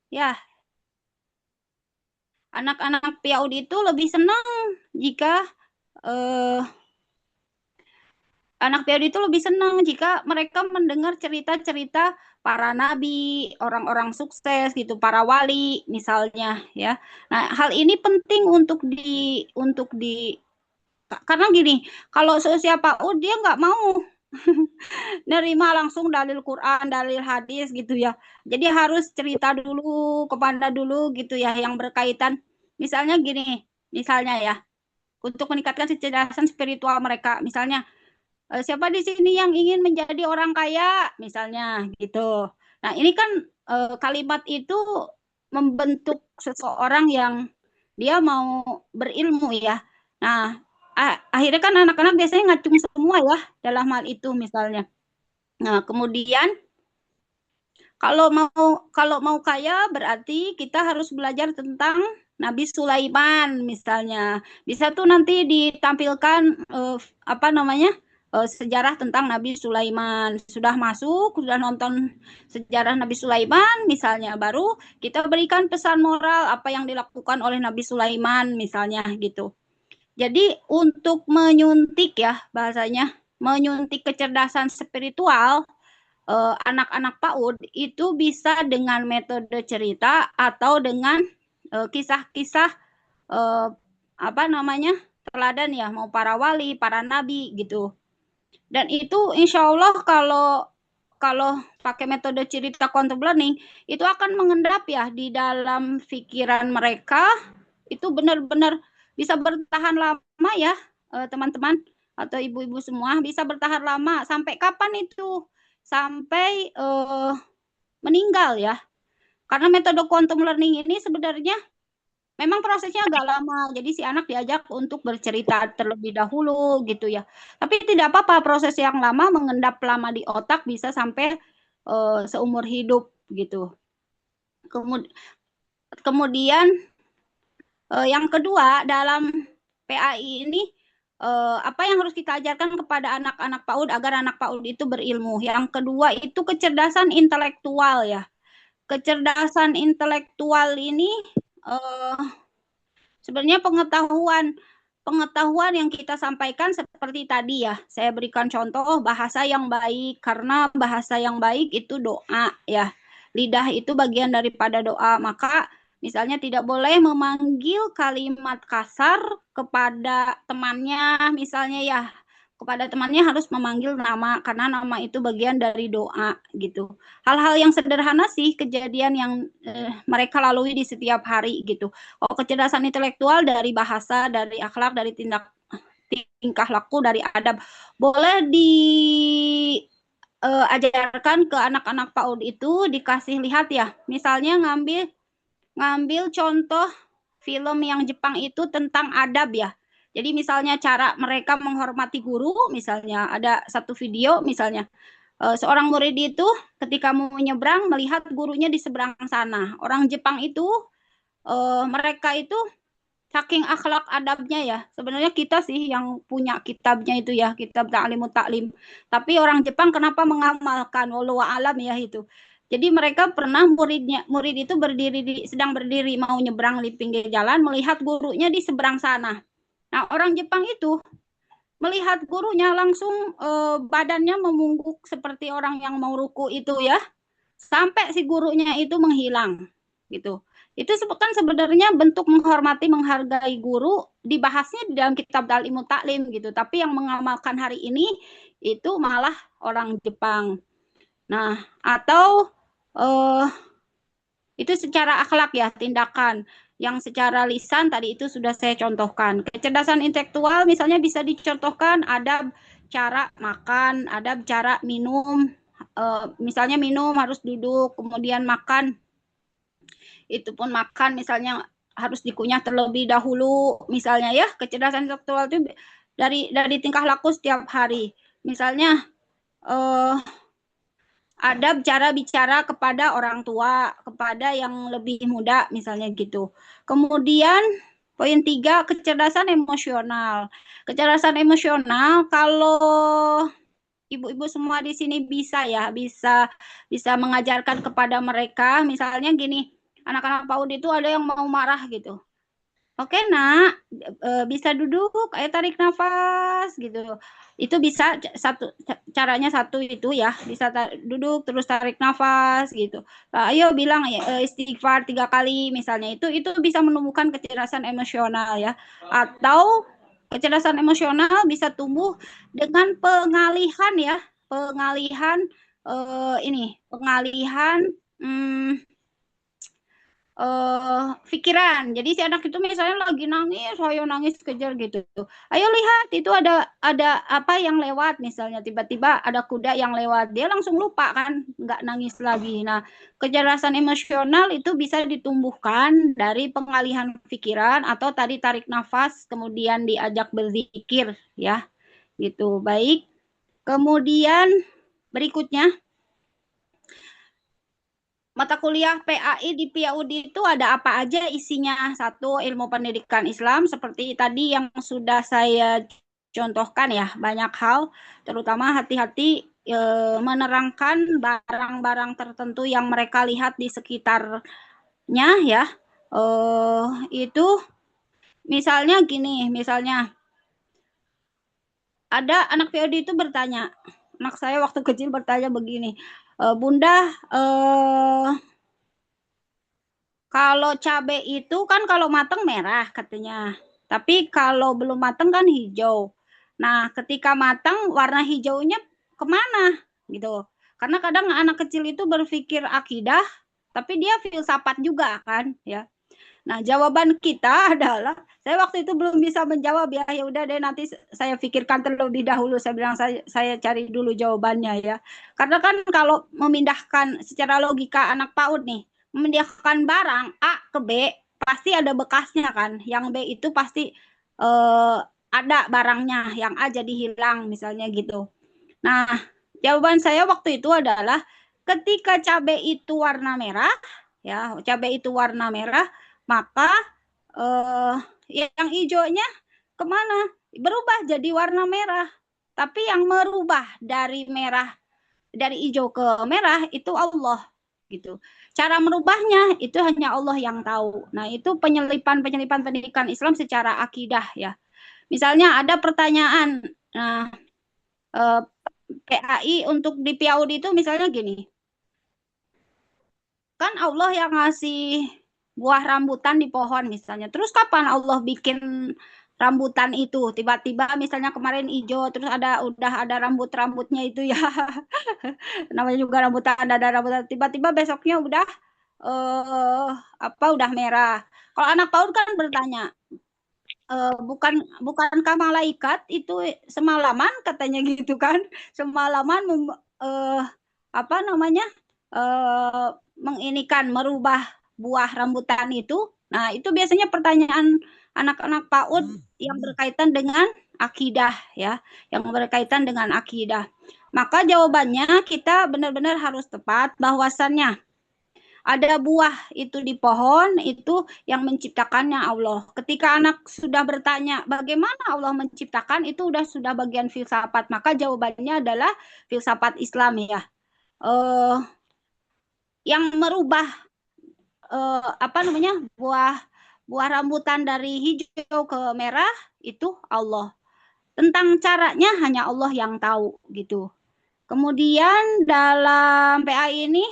Ya, anak-anak PAUD itu lebih senang jika eh, anak PAUD itu lebih senang jika mereka mendengar cerita-cerita para nabi, orang-orang sukses gitu, para wali misalnya ya. Nah, hal ini penting untuk di karena gini, kalau seusia PAUD dia nggak mau nerima langsung dalil Quran, dalil hadis gitu ya. Jadi harus cerita dulu kepada dulu gitu ya yang berkaitan. Misalnya gini, misalnya ya, untuk meningkatkan kecerdasan spiritual mereka. Misalnya, siapa di sini yang ingin menjadi orang kaya? Misalnya gitu. Nah, ini kan kalimat itu membentuk seseorang yang dia mau berilmu ya. Nah, akhirnya kan anak-anak biasanya ngacung semua ya dalam hal itu misalnya. Nah, kemudian kalau mau kaya berarti kita harus belajar tentang Nabi Sulaiman misalnya. Bisa tuh nanti ditampilkan apa namanya? Sejarah tentang Nabi Sulaiman. Sudah masuk, sudah nonton sejarah Nabi Sulaiman misalnya, baru kita berikan pesan moral apa yang dilakukan oleh Nabi Sulaiman misalnya gitu. Jadi untuk menyuntik ya bahasanya, menyuntik kecerdasan spiritual anak-anak PAUD itu bisa dengan metode cerita atau dengan kisah-kisah uh, apa namanya teladan ya, mau para wali, para nabi gitu. Dan itu insya Allah kalau kalau pakai metode cerita quantum learning itu akan mengendap ya di dalam pikiran mereka, itu benar-benar bisa bertahan lama ya teman-teman atau ibu-ibu semua, bisa bertahan lama sampai kapan itu? Sampai meninggal ya. Karena metode quantum learning ini sebenarnya memang prosesnya agak lama. Jadi si anak diajak untuk bercerita terlebih dahulu gitu ya. Tapi tidak apa-apa, proses yang lama mengendap lama di otak bisa sampai seumur hidup gitu. Kemudian yang kedua dalam PAI ini apa yang harus kita ajarkan kepada anak-anak PAUD agar anak PAUD itu berilmu. Yang kedua itu kecerdasan intelektual ya. Kecerdasan intelektual ini eh, sebenarnya pengetahuan pengetahuan yang kita sampaikan seperti tadi ya. Saya berikan contoh bahasa yang baik, karena bahasa yang baik itu doa ya. Lidah itu bagian daripada doa. Maka misalnya tidak boleh memanggil kalimat kasar kepada temannya, misalnya ya, kepada temannya harus memanggil nama karena nama itu bagian dari doa gitu. Hal-hal yang sederhana sih, kejadian yang mereka lalui di setiap hari gitu. Oh, kecerdasan intelektual dari bahasa, dari akhlak, dari tingkah laku, dari adab boleh diajarkan ke anak-anak PAUD itu, dikasih lihat ya. Misalnya ngambil ngambil contoh film yang Jepang itu tentang adab ya. Jadi misalnya cara mereka menghormati guru, misalnya ada satu video misalnya seorang murid itu ketika mau menyeberang melihat gurunya di seberang sana. Orang Jepang itu mereka itu saking akhlak adabnya ya. Sebenarnya kita sih yang punya kitabnya itu ya, kitab Ta'limut Ta'lim. Tapi orang Jepang kenapa mengamalkan walau alam ya itu. Jadi mereka pernah murid itu sedang berdiri mau nyebrang di pinggir jalan melihat gurunya di seberang sana. Nah, orang Jepang itu melihat gurunya langsung badannya memungguk seperti orang yang mau ruku itu ya, sampai si gurunya itu menghilang gitu. Itu kan sebenarnya bentuk menghormati, menghargai guru, dibahasnya di dalam kitab Ta'limut Ta'lim gitu. Tapi yang mengamalkan hari ini itu malah orang Jepang. Nah, atau eh, itu secara akhlak ya, tindakan. Yang secara lisan tadi itu sudah saya contohkan. Kecerdasan intelektual misalnya bisa dicontohkan ada cara makan, ada cara minum. Misalnya minum harus duduk, kemudian makan itu pun makan misalnya harus dikunyah terlebih dahulu misalnya ya. Kecerdasan intelektual itu dari tingkah laku setiap hari, misalnya eh, ada cara bicara kepada orang tua, kepada yang lebih muda misalnya gitu. Kemudian poin tiga, kecerdasan emosional. Kecerdasan emosional kalau ibu-ibu semua di sini bisa ya, bisa bisa mengajarkan kepada mereka misalnya gini, anak-anak PAUD itu ada yang mau marah gitu. Oke nak, bisa duduk, ayo tarik nafas gitu. Itu bisa caranya satu itu ya, bisa duduk terus tarik nafas gitu. Ayo bilang istighfar 3 kali misalnya, itu bisa menumbuhkan kecerdasan emosional ya. Atau kecerdasan emosional bisa tumbuh dengan pengalihan ya, pengalihan pengalihan hmm, pikiran. Jadi si anak itu misalnya lagi nangis, ayo nangis kejar gitu. Ayo lihat itu ada apa yang lewat misalnya tiba-tiba ada kuda yang lewat. Dia langsung lupa kan, nggak nangis lagi. Nah, kecerdasan emosional itu bisa ditumbuhkan dari pengalihan pikiran atau tadi tarik nafas kemudian diajak berzikir ya. Gitu. Baik. Kemudian berikutnya mata kuliah PAI di PAUD itu ada apa aja isinya? Satu, ilmu pendidikan Islam seperti tadi yang sudah saya contohkan ya, banyak hal, terutama hati-hati menerangkan barang-barang tertentu yang mereka lihat di sekitarnya ya. Itu misalnya gini, misalnya ada anak PAUD itu bertanya, anak saya waktu kecil bertanya begini, Bunda, kalau cabai itu kan kalau mateng merah katanya. Tapi kalau belum mateng kan hijau. Nah, ketika matang warna hijaunya kemana gitu. Karena kadang anak kecil itu berpikir akidah, tapi dia filsafat juga kan ya. Nah, jawaban kita adalah saya waktu itu belum bisa menjawab ya. Ya udah deh nanti saya pikirkan terlebih dahulu. Saya bilang saya cari dulu jawabannya ya. Karena kan kalau memindahkan secara logika anak PAUD nih, memindahkan barang A ke B pasti ada bekasnya kan. Yang B itu pasti ada barangnya, yang A jadi hilang misalnya gitu. Nah, jawaban saya waktu itu adalah ketika cabai itu warna merah, ya, cabai itu warna merah, maka eh, yang hijaunya kemana? Berubah jadi warna merah. Tapi yang merubah dari merah, dari hijau ke merah itu Allah gitu. Cara merubahnya itu hanya Allah yang tahu. Nah, itu penyelipan-penyelipan pendidikan Islam secara akidah ya. Misalnya ada pertanyaan, nah, PAI untuk di PAUD itu misalnya gini, kan Allah yang ngasih buah rambutan di pohon misalnya. Terus kapan Allah bikin rambutan itu? Tiba-tiba misalnya kemarin hijau, terus udah ada rambut-rambutnya itu ya. Namanya juga rambutan, ada rambutan. Tiba-tiba besoknya udah udah merah. Kalau anak PAUD kan bertanya, bukankah malaikat itu semalaman katanya gitu kan, semalaman apa namanya menginikan merubah buah rambutan itu. Nah, itu biasanya pertanyaan anak-anak PAUD yang berkaitan dengan akidah ya, yang berkaitan dengan akidah. Maka jawabannya kita benar-benar harus tepat bahwasannya ada buah itu di pohon itu yang menciptakannya Allah. Ketika anak sudah bertanya bagaimana Allah menciptakan, itu sudah bagian filsafat. Maka jawabannya adalah filsafat Islam ya. Yang merubah apa namanya buah rambutan dari hijau ke merah itu Allah. Tentang caranya hanya Allah yang tahu gitu. Kemudian dalam PA ini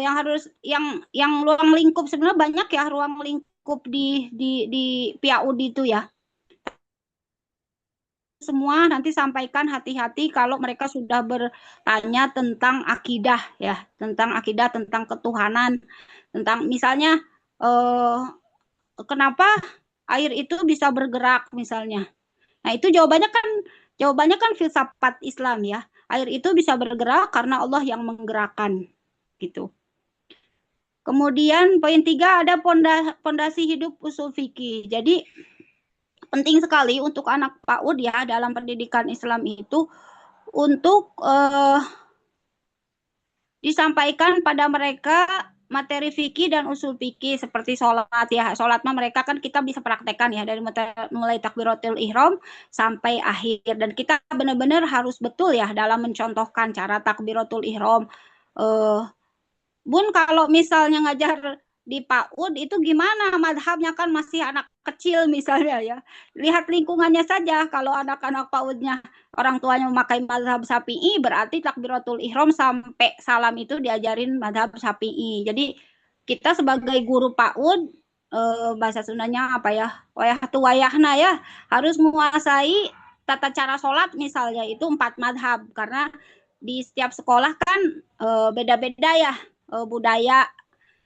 yang harus yang ruang lingkup sebenarnya banyak ya, ruang lingkup di PAUD itu ya. Semua nanti sampaikan hati-hati kalau mereka sudah bertanya tentang akidah ya, tentang akidah, tentang ketuhanan, tentang misalnya kenapa air itu bisa bergerak misalnya. Nah, itu jawabannya kan filsafat Islam ya. Air itu bisa bergerak karena Allah yang menggerakkan gitu. Kemudian poin 3 ada pondasi hidup usul fikih. Jadi penting sekali untuk anak PAUD ya dalam pendidikan Islam itu untuk disampaikan pada mereka materi fikih dan usul fikih seperti sholat ya. Sholat mah mereka kan kita bisa praktekkan ya dari mulai takbiratul ihram sampai akhir, dan kita benar-benar harus betul ya dalam mencontohkan cara takbiratul ihram, Bun, kalau misalnya ngajar di PAUD itu gimana madhabnya, kan masih anak kecil misalnya ya. Lihat lingkungannya saja, kalau anak-anak PAUD-nya orang tuanya memakai madhab Syafi'i, berarti takbiratul ihram sampai salam itu diajarin madhab Syafi'i. Jadi kita sebagai guru PAUD, bahasa Sundanya apa ya, wayah tu wayahna ya, harus menguasai tata cara sholat misalnya itu 4 madhab, karena di setiap sekolah kan beda-beda ya, budaya,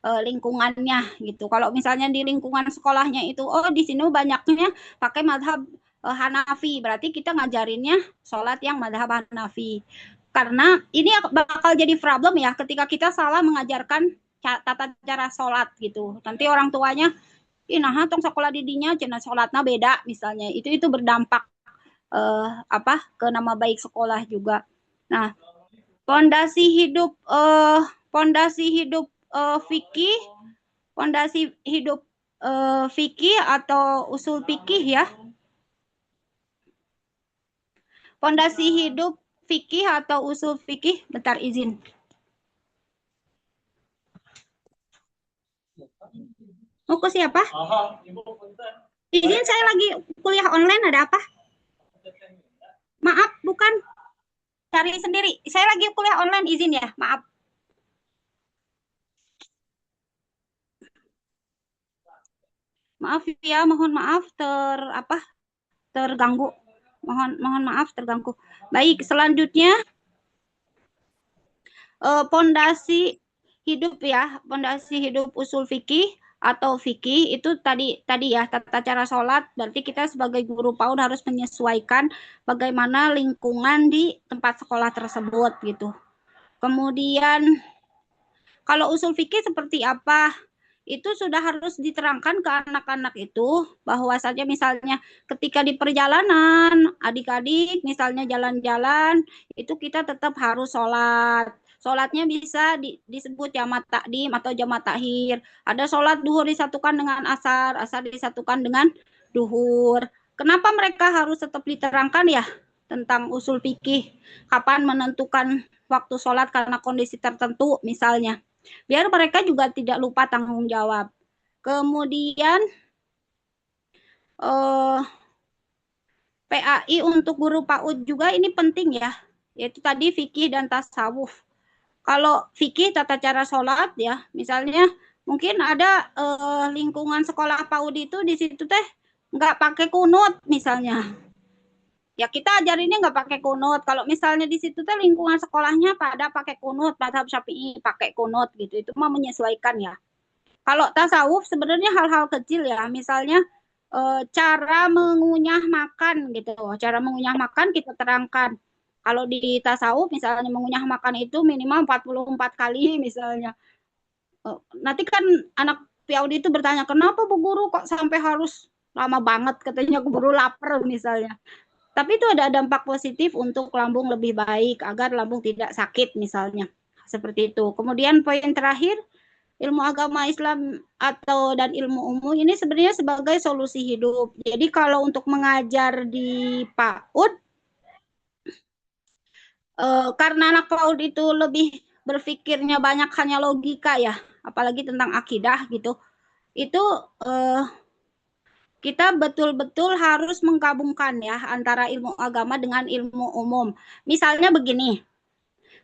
lingkungannya gitu. Kalau misalnya di lingkungan sekolahnya itu, oh di sini banyaknya pakai madhab Hanafi, berarti kita ngajarinnya sholat yang madhab Hanafi. Karena ini bakal jadi problem ya ketika kita salah mengajarkan tata cara sholat gitu. Nanti orang tuanya, ih nah tong sekolah didinya cina sholatnya beda misalnya. Itu berdampak ke nama baik sekolah juga. Nah, pondasi hidup fikih, pondasi hidup fikih atau usul fikih ya. Pondasi hidup fikih atau usul fikih, bentar izin. Oh, ke siapa? Izin, saya lagi kuliah online, ada apa? Maaf, bukan. Cari sendiri. Saya lagi kuliah online, izin ya, maaf. Maaf ya, mohon maaf terganggu. Mohon maaf terganggu. Baik, selanjutnya pondasi hidup ya, pondasi hidup usul fikih atau fikih itu tadi ya, tata cara sholat. Berarti kita sebagai guru PAUD harus menyesuaikan bagaimana lingkungan di tempat sekolah tersebut gitu. Kemudian kalau usul fikih seperti apa, itu sudah harus diterangkan ke anak-anak itu, bahwasanya misalnya ketika di perjalanan adik-adik misalnya jalan-jalan itu kita tetap harus sholat. Sholatnya bisa disebut jamat takdim atau jamat takhir. Ada sholat duhur disatukan dengan asar, asar disatukan dengan duhur. Kenapa mereka harus tetap diterangkan ya tentang usul fikih, kapan menentukan waktu sholat karena kondisi tertentu misalnya, biar mereka juga tidak lupa tanggung jawab. Kemudian PAI untuk guru PAUD juga ini penting ya, yaitu tadi fikih dan tasawuf. Kalau fikih tata cara sholat ya, misalnya mungkin ada lingkungan sekolah PAUD itu di situ teh nggak pakai kunut misalnya. Ya kita ajarinnya nggak pakai kunut. Kalau misalnya di situ teh lingkungan sekolahnya pada pakai kunut, madhab Syafi'i pakai kunut gitu, itu mah menyesuaikan ya. Kalau tasawuf sebenarnya hal-hal kecil ya, misalnya cara mengunyah makan gitu. Cara mengunyah makan kita terangkan. Kalau di tasawuf misalnya mengunyah makan itu minimal 44 kali misalnya. Nanti kan anak PAUD itu bertanya, kenapa Bu Guru kok sampai harus lama banget, katanya Bu Guru lapar misalnya. Tapi itu ada dampak positif untuk lambung lebih baik, agar lambung tidak sakit misalnya. Seperti itu. Kemudian poin terakhir, ilmu agama Islam dan ilmu umum ini sebenarnya sebagai solusi hidup. Jadi kalau untuk mengajar di PAUD, karena anak PAUD itu lebih berpikirnya banyak hanya logika ya, apalagi tentang akidah gitu, itu kita betul-betul harus menggabungkan ya antara ilmu agama dengan ilmu umum. Misalnya begini,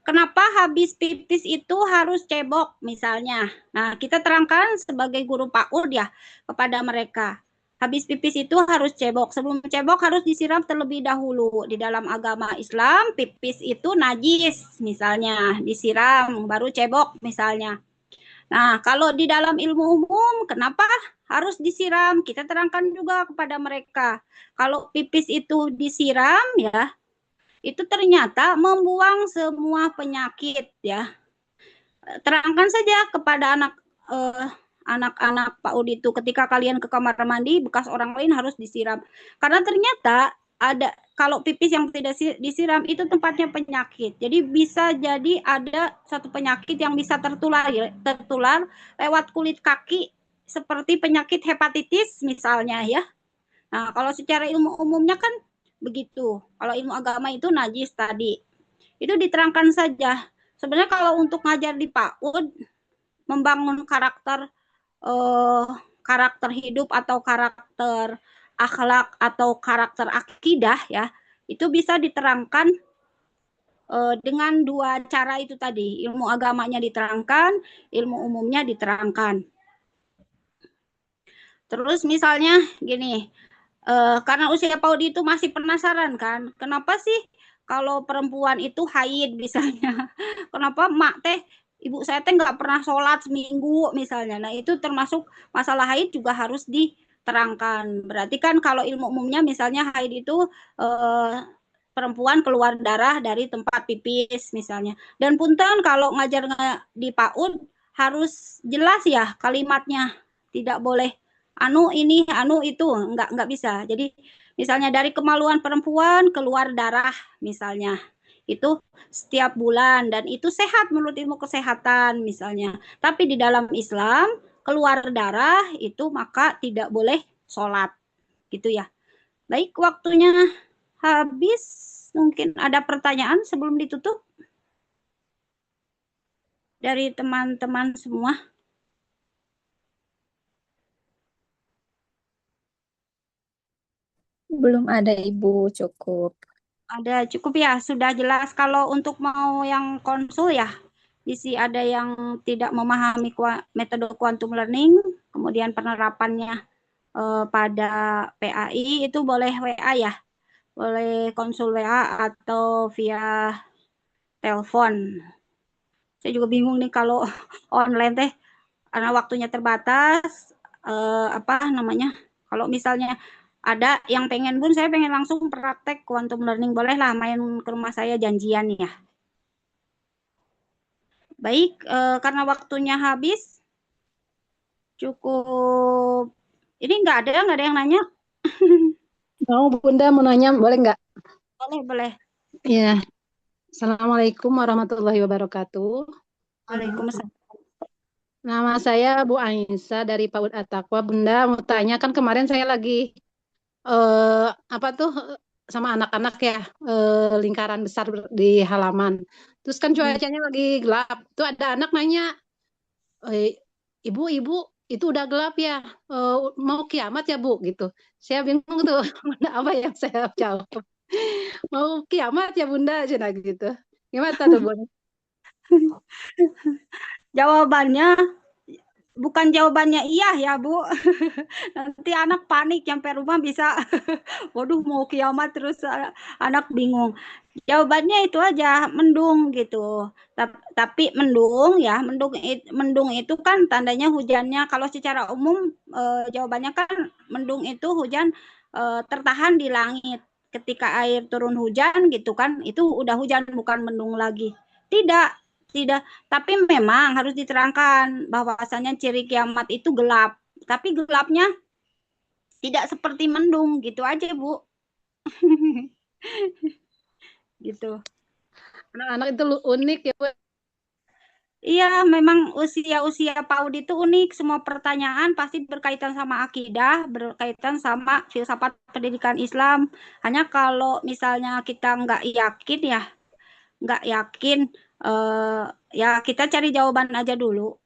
kenapa habis pipis itu harus cebok misalnya. Nah, kita terangkan sebagai guru PAUD ya kepada mereka. Habis pipis itu harus cebok. Sebelum cebok harus disiram terlebih dahulu. Di dalam agama Islam, pipis itu najis misalnya. Disiram, baru cebok misalnya. Nah, kalau di dalam ilmu umum, kenapa harus disiram? Kita terangkan juga kepada mereka. Kalau pipis itu disiram ya, itu ternyata membuang semua penyakit ya. Terangkan saja kepada anak-anak PAUD itu, ketika kalian ke kamar mandi bekas orang lain harus disiram. Karena ternyata kalau pipis yang tidak disiram itu tempatnya penyakit. Jadi bisa jadi ada satu penyakit yang bisa tertular lewat kulit kaki, seperti penyakit hepatitis misalnya ya. Nah, kalau secara ilmu umumnya kan begitu. Kalau ilmu agama itu najis tadi. Itu diterangkan saja. Sebenarnya kalau untuk ngajar di PAUD, membangun karakter hidup atau karakter akhlak atau karakter akidah ya, itu bisa diterangkan dengan dua cara itu tadi. Ilmu agamanya diterangkan, ilmu umumnya diterangkan. Terus misalnya gini, karena usia PAUD itu masih penasaran kan, kenapa sih kalau perempuan itu haid misalnya, kenapa mak teh ibu saya teh nggak pernah sholat seminggu misalnya. Nah itu termasuk masalah haid juga harus diterangkan. Berarti kan kalau ilmu umumnya misalnya haid itu perempuan keluar darah dari tempat pipis misalnya. Dan punten kalau ngajar di PAUD harus jelas ya kalimatnya, tidak boleh anu ini anu itu, nggak bisa. Jadi misalnya dari kemaluan perempuan keluar darah misalnya, itu setiap bulan dan itu sehat menurut ilmu kesehatan misalnya. Tapi di dalam Islam keluar darah itu maka tidak boleh sholat gitu ya. Baik, waktunya habis. Mungkin ada pertanyaan sebelum ditutup dari teman-teman semua. Belum ada Ibu, cukup. Ada cukup ya, sudah jelas. Kalau untuk mau yang konsul ya, isi ada yang tidak memahami metode quantum learning, kemudian penerapannya pada PAI itu boleh WA ya, boleh konsul WA atau via telepon. Saya juga bingung nih kalau online teh, karena waktunya terbatas. Apa namanya? Kalau misalnya ada yang pengen bun, saya pengen langsung praktek quantum learning, bolehlah main ke rumah saya janjian ya. Baik, karena waktunya habis, cukup. Ini nggak ada yang nanya. Mau Bunda mau nanya, boleh nggak? Boleh, boleh. Ya, Assalamualaikum warahmatullahi wabarakatuh. Waalaikumsalam. Nama saya Bu Aisyah dari PAUD At-Taqwa. Bunda mau tanya, kan kemarin saya lagi apa tuh sama anak-anak ya, lingkaran besar di halaman. Terus kan cuacanya lagi gelap. Tuh ada anak nanya, "Eh, ibu itu udah gelap ya, Eh, mau kiamat ya Bu?" gitu. Saya bingung tuh, apa yang saya jawab. Mau kiamat ya Bunda, cina gitu. Gimana tuh Bunda? Jawabannya bukan jawabannya iya ya Bu. Nanti anak panik sampai rumah bisa, waduh mau kiamat terus anak bingung. Jawabannya itu aja, mendung gitu. Tapi mendung ya, mendung itu kan tandanya hujannya. Kalau secara umum jawabannya kan mendung itu hujan tertahan di langit. Ketika air turun hujan gitu kan, itu udah hujan bukan mendung lagi. Tidak, tidak. Tapi memang harus diterangkan bahwasanya ciri kiamat itu gelap. Tapi gelapnya tidak seperti mendung gitu aja, Bu. Gitu. Anak-anak itu unik ya Bu. Iya, memang usia-usia PAUD itu unik. Semua pertanyaan pasti berkaitan sama akidah, berkaitan sama filsafat pendidikan Islam. Hanya kalau misalnya kita nggak yakin ya, nggak yakin, ya kita cari jawaban aja dulu.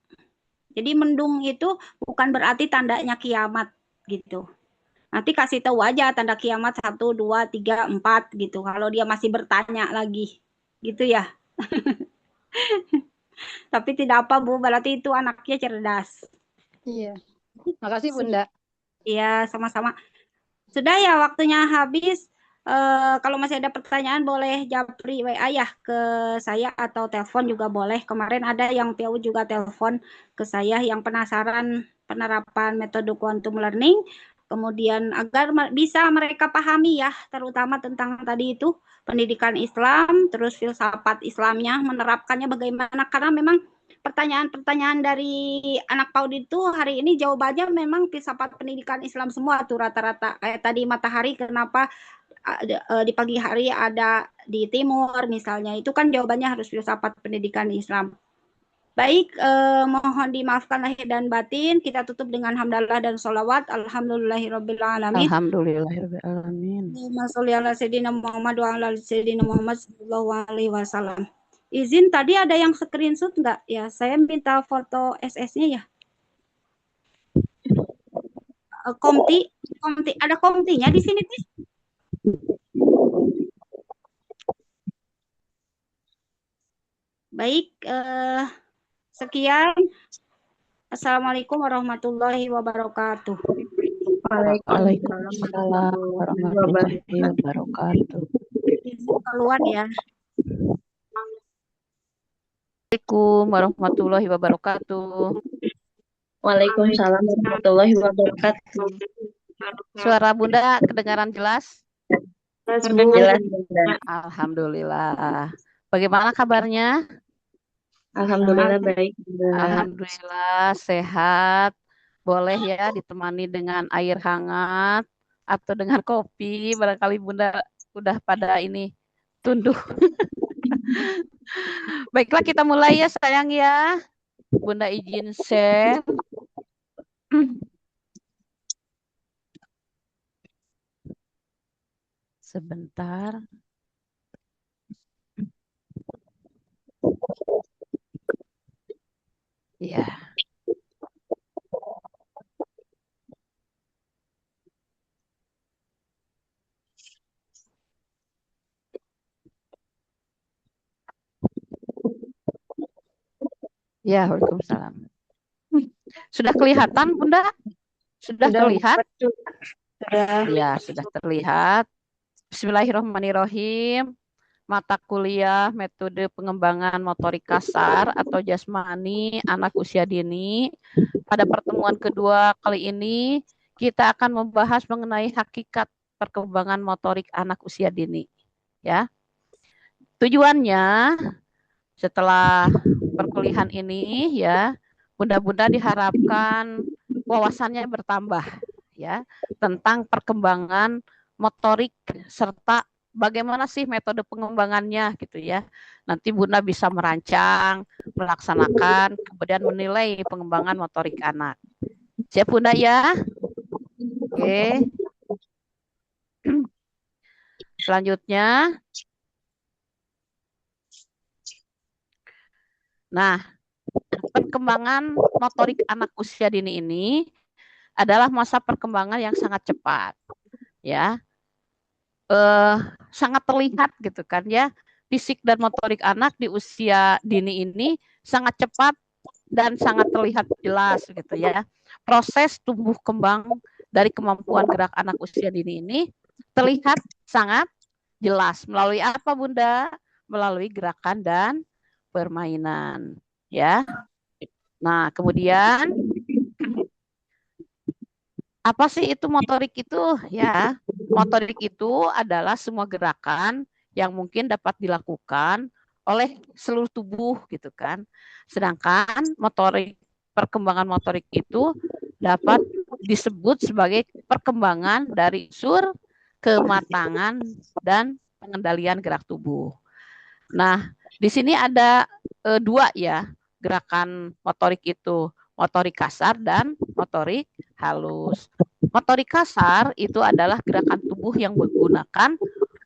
Jadi mendung itu bukan berarti tandanya kiamat gitu. Nanti kasih tahu aja tanda kiamat 1, 2, 3, 4 gitu. Kalau dia masih bertanya lagi, gitu ya. Tapi tidak apa Bu, berarti itu anaknya cerdas. Iya. Makasih Bunda. Iya, sama-sama. Sudah ya, waktunya habis. Kalau masih ada pertanyaan boleh japri WA ya ke saya atau telepon juga boleh. Kemarin ada yang PU juga telepon ke saya yang penasaran penerapan metode quantum learning. Kemudian agar bisa mereka pahami ya, terutama tentang tadi itu pendidikan Islam, terus filsafat Islamnya, menerapkannya bagaimana. Karena memang pertanyaan-pertanyaan dari anak PAUD itu hari ini jawabannya memang filsafat pendidikan Islam semua tuh rata-rata. Kayak tadi matahari kenapa di pagi hari ada di timur misalnya. Itu kan jawabannya harus filsafat pendidikan Islam. Baik, mohon dimaafkan lahir dan batin. Kita tutup dengan hamdalah dan sholawat. Alhamdulillahirabbil alamin. Alhamdulillahirrahmanirrahim. Allahumma sholli ala sayyidina Muhammad wa ala sayyidina Muhammad sallallahu alaihi wasallam. Izin tadi ada yang screenshot nggak? Ya, saya minta foto SS-nya ya. Komti, ada komtinya di sini, Tis. Baik, sekian. Assalamualaikum warahmatullahi wabarakatuh. Waalaikumsalam warahmatullahi wabarakatuh. Izin keluar ya. Assalamualaikum warahmatullahi wabarakatuh. Waalaikumsalam warahmatullahi wabarakatuh. Suara Bunda kedengaran jelas? Jelas, Bunda. Alhamdulillah. Bagaimana kabarnya? Alhamdulillah baik, Bunda. Alhamdulillah sehat. Boleh ya ditemani dengan air hangat atau dengan kopi. Barangkali Bunda udah pada ini tunduh. Baiklah kita mulai ya sayang ya. Bunda izin share. Sebentar. Ya. Ya, waalaikumsalam. Sudah kelihatan, Bunda? Sudah terlihat? Sudah. Ya, sudah terlihat. Bismillahirrahmanirrahim. Mata kuliah metode pengembangan motorik kasar atau jasmani anak usia dini. Pada pertemuan kedua kali ini, kita akan membahas mengenai hakikat perkembangan motorik anak usia dini. Ya. Tujuannya setelah perkuliahan ini ya, bunda-bunda diharapkan wawasannya bertambah ya tentang perkembangan motorik serta bagaimana sih metode pengembangannya gitu ya. Nanti Bunda bisa merancang, melaksanakan, kemudian menilai pengembangan motorik anak. Siap Bunda ya? Oke. Selanjutnya. Nah, perkembangan motorik anak usia dini ini adalah masa perkembangan yang sangat cepat. Ya. Sangat terlihat gitu kan ya, fisik dan motorik anak di usia dini ini sangat cepat dan sangat terlihat jelas gitu ya. Proses tumbuh kembang dari kemampuan gerak anak usia dini ini terlihat sangat jelas melalui apa Bunda? Melalui gerakan dan permainan ya. Nah, kemudian apa sih itu motorik itu ya? Motorik itu adalah semua gerakan yang mungkin dapat dilakukan oleh seluruh tubuh gitu kan. Sedangkan perkembangan motorik itu dapat disebut sebagai perkembangan dari unsur kematangan dan pengendalian gerak tubuh. Nah, di sini ada dua ya gerakan motorik itu, motorik kasar dan motorik halus. Motorik kasar itu adalah gerakan tubuh yang menggunakan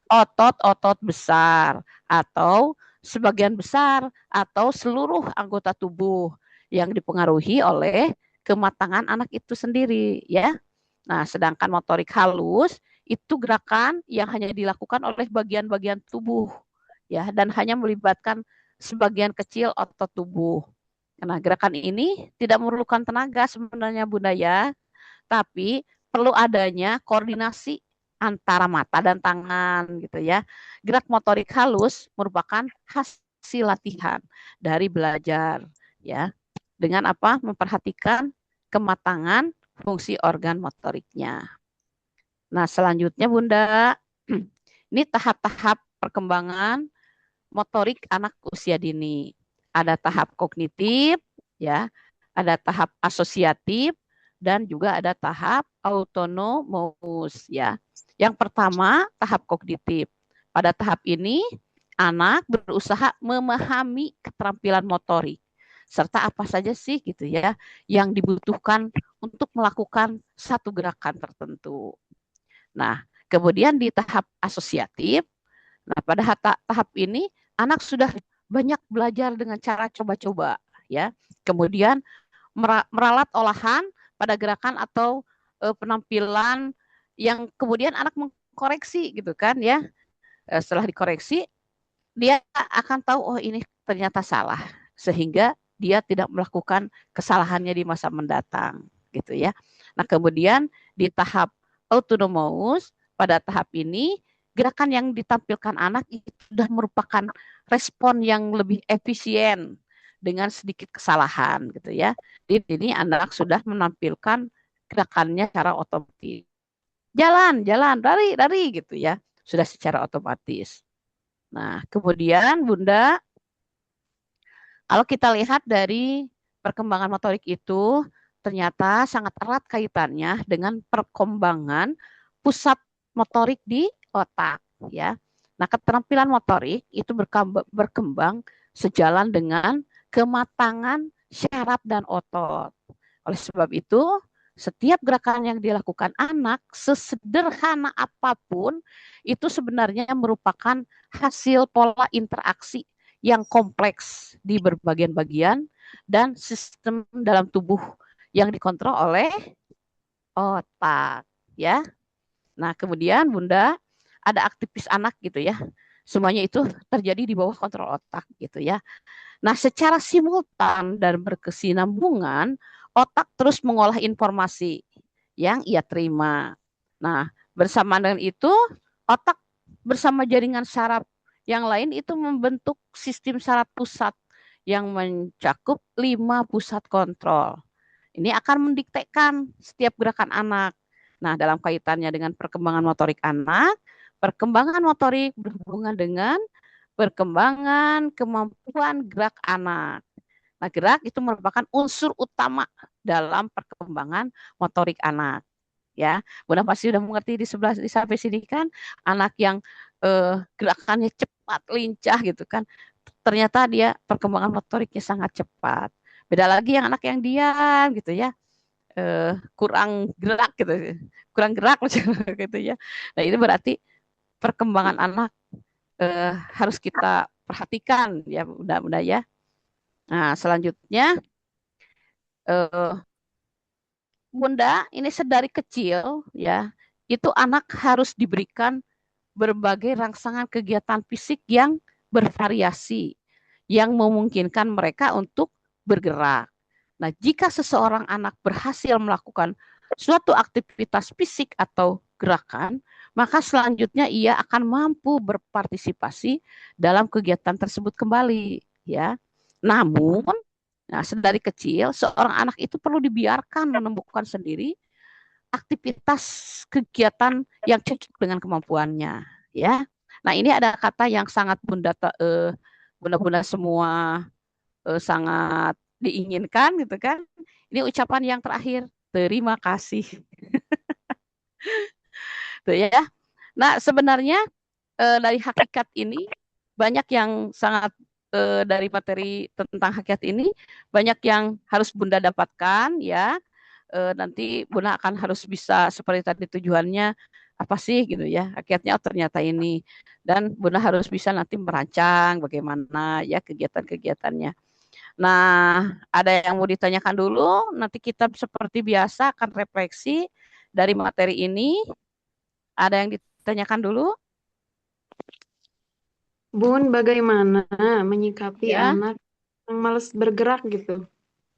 otot-otot besar atau sebagian besar atau seluruh anggota tubuh yang dipengaruhi oleh kematangan anak itu sendiri ya. Nah, sedangkan motorik halus itu gerakan yang hanya dilakukan oleh bagian-bagian tubuh ya dan hanya melibatkan sebagian kecil otot tubuh. Nah, gerakan ini tidak memerlukan tenaga sebenarnya Bunda ya, tapi perlu adanya koordinasi antara mata dan tangan gitu ya. Gerak motorik halus merupakan hasil latihan dari belajar ya. Dengan apa? Memperhatikan kematangan fungsi organ motoriknya. Nah, selanjutnya Bunda, ini tahap-tahap perkembangan motorik anak usia dini. Ada tahap kognitif, ya, ada tahap asosiatif, dan juga ada tahap autonomus, ya. Yang pertama, tahap kognitif. Pada tahap ini, anak berusaha memahami keterampilan motorik serta apa saja sih gitu ya yang dibutuhkan untuk melakukan satu gerakan tertentu. Nah, kemudian di tahap asosiatif, nah pada tahap ini anak sudah banyak belajar dengan cara coba-coba ya. Kemudian meralat olahan pada gerakan atau penampilan yang kemudian anak mengkoreksi gitu kan ya. Setelah dikoreksi dia akan tahu oh ini ternyata salah sehingga dia tidak melakukan kesalahannya di masa mendatang gitu ya. Nah, kemudian di tahap autonomous pada tahap ini gerakan yang ditampilkan anak itu sudah merupakan respon yang lebih efisien dengan sedikit kesalahan gitu ya. Di sini anak sudah menampilkan gerakannya secara otomatis. Jalan, lari gitu ya. Sudah secara otomatis. Nah, kemudian Bunda, kalau kita lihat dari perkembangan motorik itu ternyata sangat erat kaitannya dengan perkembangan pusat motorik di otak ya. Nah, keterampilan motorik itu berkembang sejalan dengan kematangan syaraf dan otot. Oleh sebab itu, setiap gerakan yang dilakukan anak sesederhana apapun itu sebenarnya merupakan hasil pola interaksi yang kompleks di berbagian-bagian dan sistem dalam tubuh yang dikontrol oleh otak ya. Nah, kemudian Bunda ada aktivis anak gitu ya. Semuanya itu terjadi di bawah kontrol otak gitu ya. Nah, secara simultan dan berkesinambungan, otak terus mengolah informasi yang ia terima. Nah, bersamaan dengan itu, otak bersama jaringan saraf yang lain itu membentuk sistem saraf pusat yang mencakup 5 pusat kontrol. Ini akan mendiktekan setiap gerakan anak. Nah, dalam kaitannya dengan perkembangan motorik anak, perkembangan motorik berhubungan dengan perkembangan kemampuan gerak anak. Nah, gerak itu merupakan unsur utama dalam perkembangan motorik anak. Ya, Bunda pasti sudah mengerti di sampai sini kan, anak yang gerakannya cepat, lincah gitu kan. Ternyata dia perkembangan motoriknya sangat cepat. Beda lagi yang anak yang diam gitu ya. Kurang gerak gitu. Kurang gerak gitu ya. Nah, ini berarti perkembangan anak harus kita perhatikan ya Bunda ya. Nah, selanjutnya Bunda ini sedari kecil ya itu anak harus diberikan berbagai rangsangan kegiatan fisik yang bervariasi yang memungkinkan mereka untuk bergerak. Nah, jika seseorang anak berhasil melakukan suatu aktivitas fisik atau gerakan, maka selanjutnya ia akan mampu berpartisipasi dalam kegiatan tersebut kembali, ya. Namun, nah, sedari kecil seorang anak itu perlu dibiarkan menemukan sendiri aktivitas kegiatan yang cocok dengan kemampuannya, ya. Nah, ini ada kata yang sangat bunda-bunda semua sangat diinginkan gitu kan. Ini ucapan yang terakhir, terima kasih. Tuh ya. Nah, sebenarnya dari hakikat ini banyak yang sangat dari materi tentang hakikat ini banyak yang harus Bunda dapatkan ya. Nanti Bunda akan harus bisa seperti tadi tujuannya apa sih gitu ya. Hakikatnya oh, ternyata ini dan Bunda harus bisa nanti merancang bagaimana ya kegiatan-kegiatannya. Nah, ada yang mau ditanyakan dulu, nanti kita seperti biasa akan refleksi dari materi ini. Ada yang ditanyakan dulu? Bun, bagaimana menyikapi Ya. anak yang malas bergerak gitu?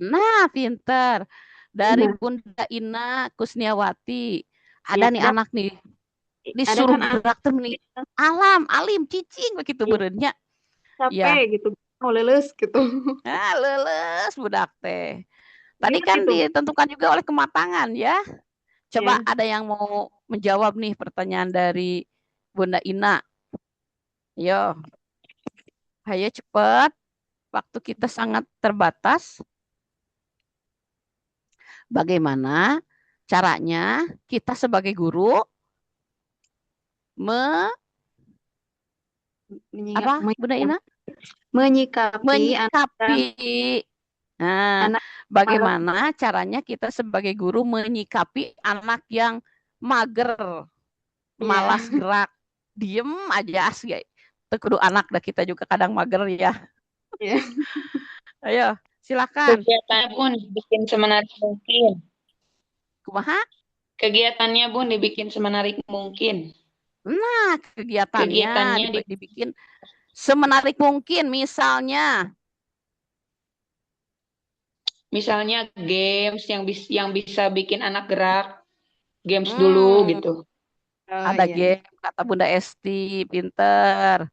Nah, pinter. Dari Nah, Bunda Ina Kusniawati. Ada ya, nih Dok. anak nih, Ada disuruh kan gerak tuh nih. Alim, cicing begitu berenya. capek Ya, gitu, mau leles gitu. leles budak teh. Tadi Gimana kan itu? ditentukan juga oleh kematangan ya. Coba Ya. ada yang mau menjawab nih pertanyaan dari Bunda Ina. Yo, ayo cepat. Waktu kita sangat terbatas. Bagaimana caranya kita sebagai guru apa Bunda Ina? Menyikapi Menyikapi. Nah, anak malas. bagaimana caranya kita sebagai guru menyikapi anak yang mager, malas Ya. gerak, diem aja asli. Itu kudu anak dah kita juga kadang mager ya. Ya. Ayo, silakan. Kegiatannya Bun dibikin semenarik mungkin. Kumaha? Kegiatannya Bun dibikin semenarik mungkin. Nah, kegiatannya Kegiatannya dibikin semenarik mungkin. misalnya games yang bisa bikin anak gerak, games dulu Hmm, gitu. Oh ada iya. game, kata Bunda Esti, pinter.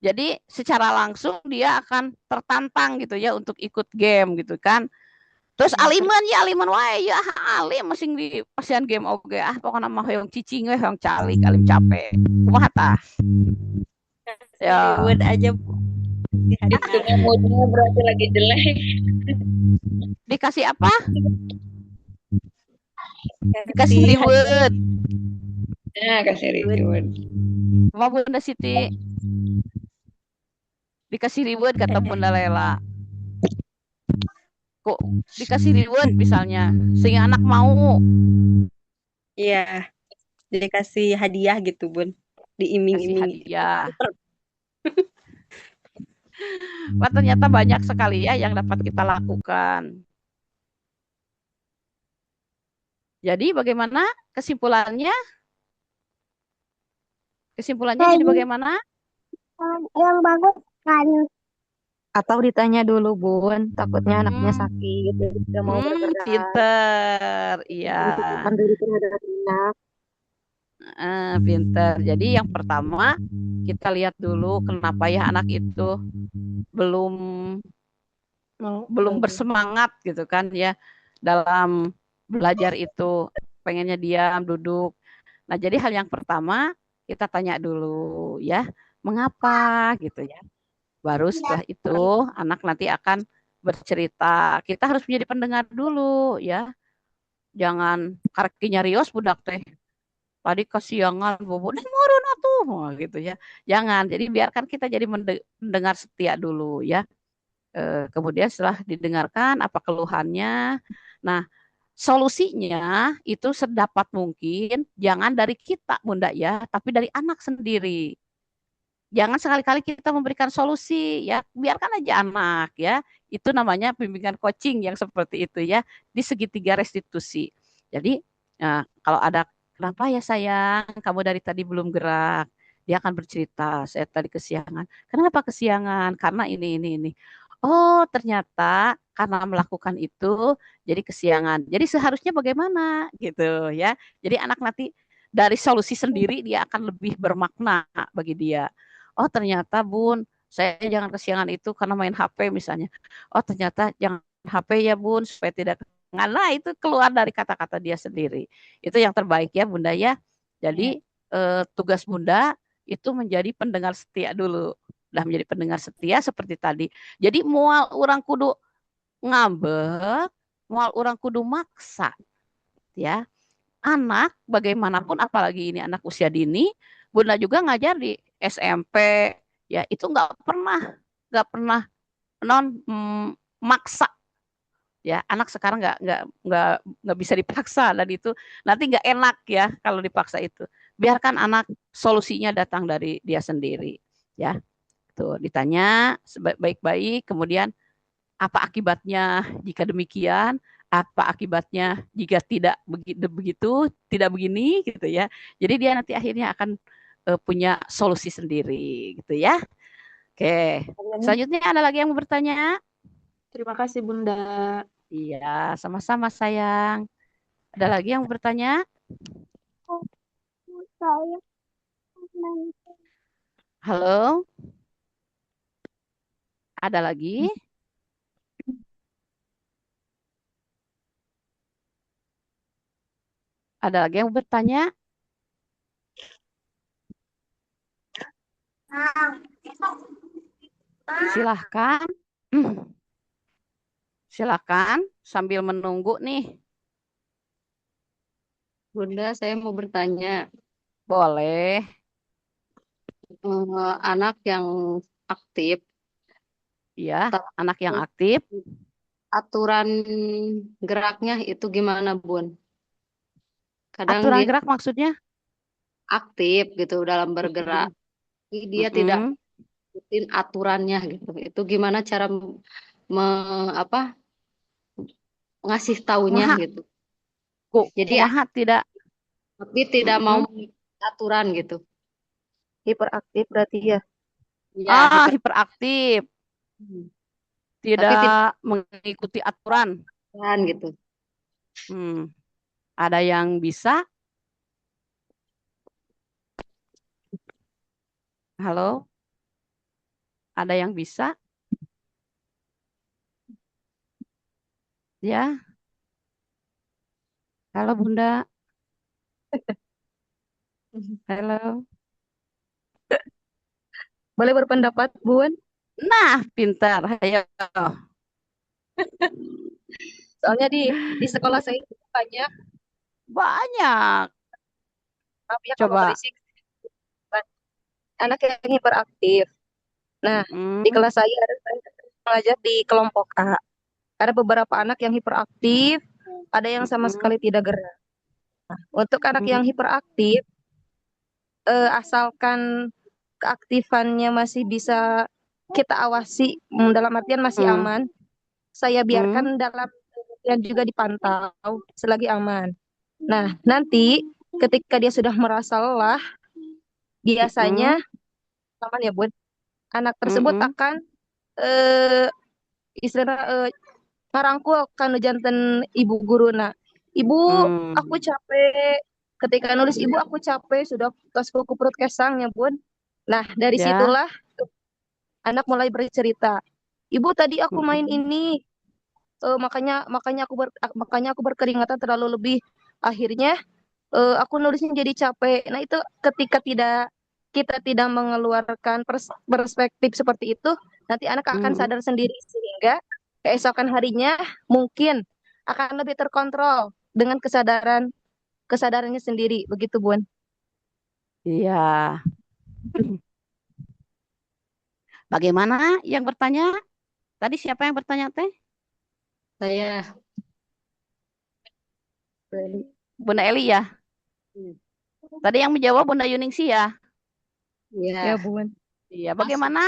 Jadi secara langsung dia akan tertantang gitu ya untuk ikut game gitu kan. Terus aliman wae ya alim masing di pasian game oge pokoknya mah hoyong cicing we hoyong calik alim capek. Kumaha tah? Ya. Ribut aja Itu moodnya berarti lagi jelek. Dikasih apa? Dikasih kasih reward. Nah, kasih reward. Sama Bunda Siti. Dikasih reward kata Bunda Lela. Kok dikasih reward misalnya sehingga anak mau. Iya, dikasih hadiah gitu, Bun. Kasih Diiming-iming. hadiah. Wah, ternyata banyak sekali ya yang dapat kita lakukan. Jadi bagaimana kesimpulannya? Kesimpulannya jadi bagaimana? Yang bagus kan. Atau ditanya dulu, Bun. Takutnya anaknya sakit, jadi tidak mau bergerak. Pinter. Iya. Memfokuskan diri terhadap anak. Pinter. Jadi yang pertama kita lihat dulu kenapa ya anak itu belum bersemangat gitu kan ya dalam belajar itu, pengennya diam duduk. Nah, jadi hal yang pertama kita tanya dulu ya, mengapa gitu ya. Baru setelah itu anak nanti akan bercerita. Kita harus menjadi pendengar dulu ya. Jangan karekinya rios budak teh. Tadi kesiangan bobo dan meureun atuh gitu ya. Jangan. Jadi biarkan kita jadi mendengar setia dulu ya. Kemudian setelah didengarkan apa keluhannya. Nah, solusinya itu sedapat mungkin jangan dari kita Bunda ya, tapi dari anak sendiri. Jangan sekali-kali kita memberikan solusi ya, biarkan aja anak ya. Itu namanya bimbingan coaching yang seperti itu ya, di segitiga restitusi. Jadi kalau ada kenapa ya sayang, kamu dari tadi belum gerak? Dia akan bercerita, saya tadi kesiangan. Kenapa kesiangan? Karena ini. Oh, ternyata karena melakukan itu jadi kesiangan. Jadi seharusnya bagaimana gitu ya. Jadi anak nanti dari solusi sendiri dia akan lebih bermakna bagi dia. Oh, ternyata Bun, saya jangan kesiangan itu karena main HP misalnya. Oh, ternyata jangan HP ya Bun supaya tidak nah itu keluar dari kata-kata dia sendiri. Itu yang terbaik ya Bunda ya. Jadi tugas Bunda itu menjadi pendengar setia dulu. Udah menjadi pendengar setia seperti tadi. Jadi mual orang kudu ngambek, mual orang kudu maksa. Ya. Anak bagaimanapun apalagi ini anak usia dini, Bunda juga ngajar di SMP ya itu nggak pernah maksa ya anak sekarang nggak bisa dipaksa dan itu nanti nggak enak ya kalau dipaksa itu biarkan anak solusinya datang dari dia sendiri ya tuh ditanya baik-baik kemudian apa akibatnya jika demikian apa akibatnya jika tidak begitu tidak begini gitu ya jadi dia nanti akhirnya akan punya solusi sendiri gitu ya oke selanjutnya ada lagi yang mau bertanya. Terima kasih, Bunda. Iya, sama-sama sayang. Ada lagi yang bertanya? Halo? Ada lagi? Ada lagi yang bertanya? Silahkan. Silakan sambil menunggu nih. Bunda, saya mau bertanya. Boleh. Anak yang aktif, Ya, anak yang aktif. aturan geraknya itu gimana, Bun? Kadang Aturan dia gerak maksudnya? aktif gitu dalam bergerak. Dia tidak ikutin aturannya gitu. Itu gimana cara apa ngasih taunya Kumaha, gitu. Jadi kumaha tidak. tapi tidak mau Mm-mm. mengikuti aturan gitu. Hiperaktif berarti ya. Ya, Hiperaktif, tapi tidak tidak mengikuti aturan. aturan gitu. Hmm. Ada yang bisa? Halo, ada yang bisa? Ya, halo Bunda. Halo. Boleh berpendapat, Bun? Nah, pintar. Ayo. Soalnya di sekolah saya itu banyak, Banyak. maaf ya kalau Coba. berisik, anak yang hiperaktif. Nah, di Mm, kelas saya ada saya mengajar di kelompok A. Ada beberapa anak yang hiperaktif, ada yang sama mm, sekali tidak gerak. Untuk anak yang mm, hiperaktif, asalkan keaktifannya masih bisa kita awasi, dalam artian masih mm, aman, saya mm, biarkan dalam dan juga dipantau selagi aman. Nah, nanti ketika dia sudah merasa lelah, biasanya mm, aman ya, Bun. Anak tersebut mm, akan eh istilahnya ngarangkul kanu janten ibu guru. Nah, ibu, aku mm. capek. Ketika nulis ibu aku capek, sudah tos kuku perut kesang ya, Bun. Nah, dari Ya. situlah anak mulai bercerita. Ibu tadi aku main Mm, ini, makanya makanya aku berkeringatan terlalu lebih. Akhirnya aku nulisnya jadi capek. Nah, itu ketika kita tidak mengeluarkan perspektif seperti itu, nanti anak akan mm. sadar sendiri sehingga keesokan harinya mungkin akan lebih terkontrol dengan kesadarannya sendiri, begitu, Bun. Iya. Bagaimana yang bertanya? Tadi siapa yang bertanya, Teh? Saya Bunda Eli ya? hmm, Tadi yang menjawab Bunda Yuningsi ya? Ya, ya Bun. Iya. masuk. Bagaimana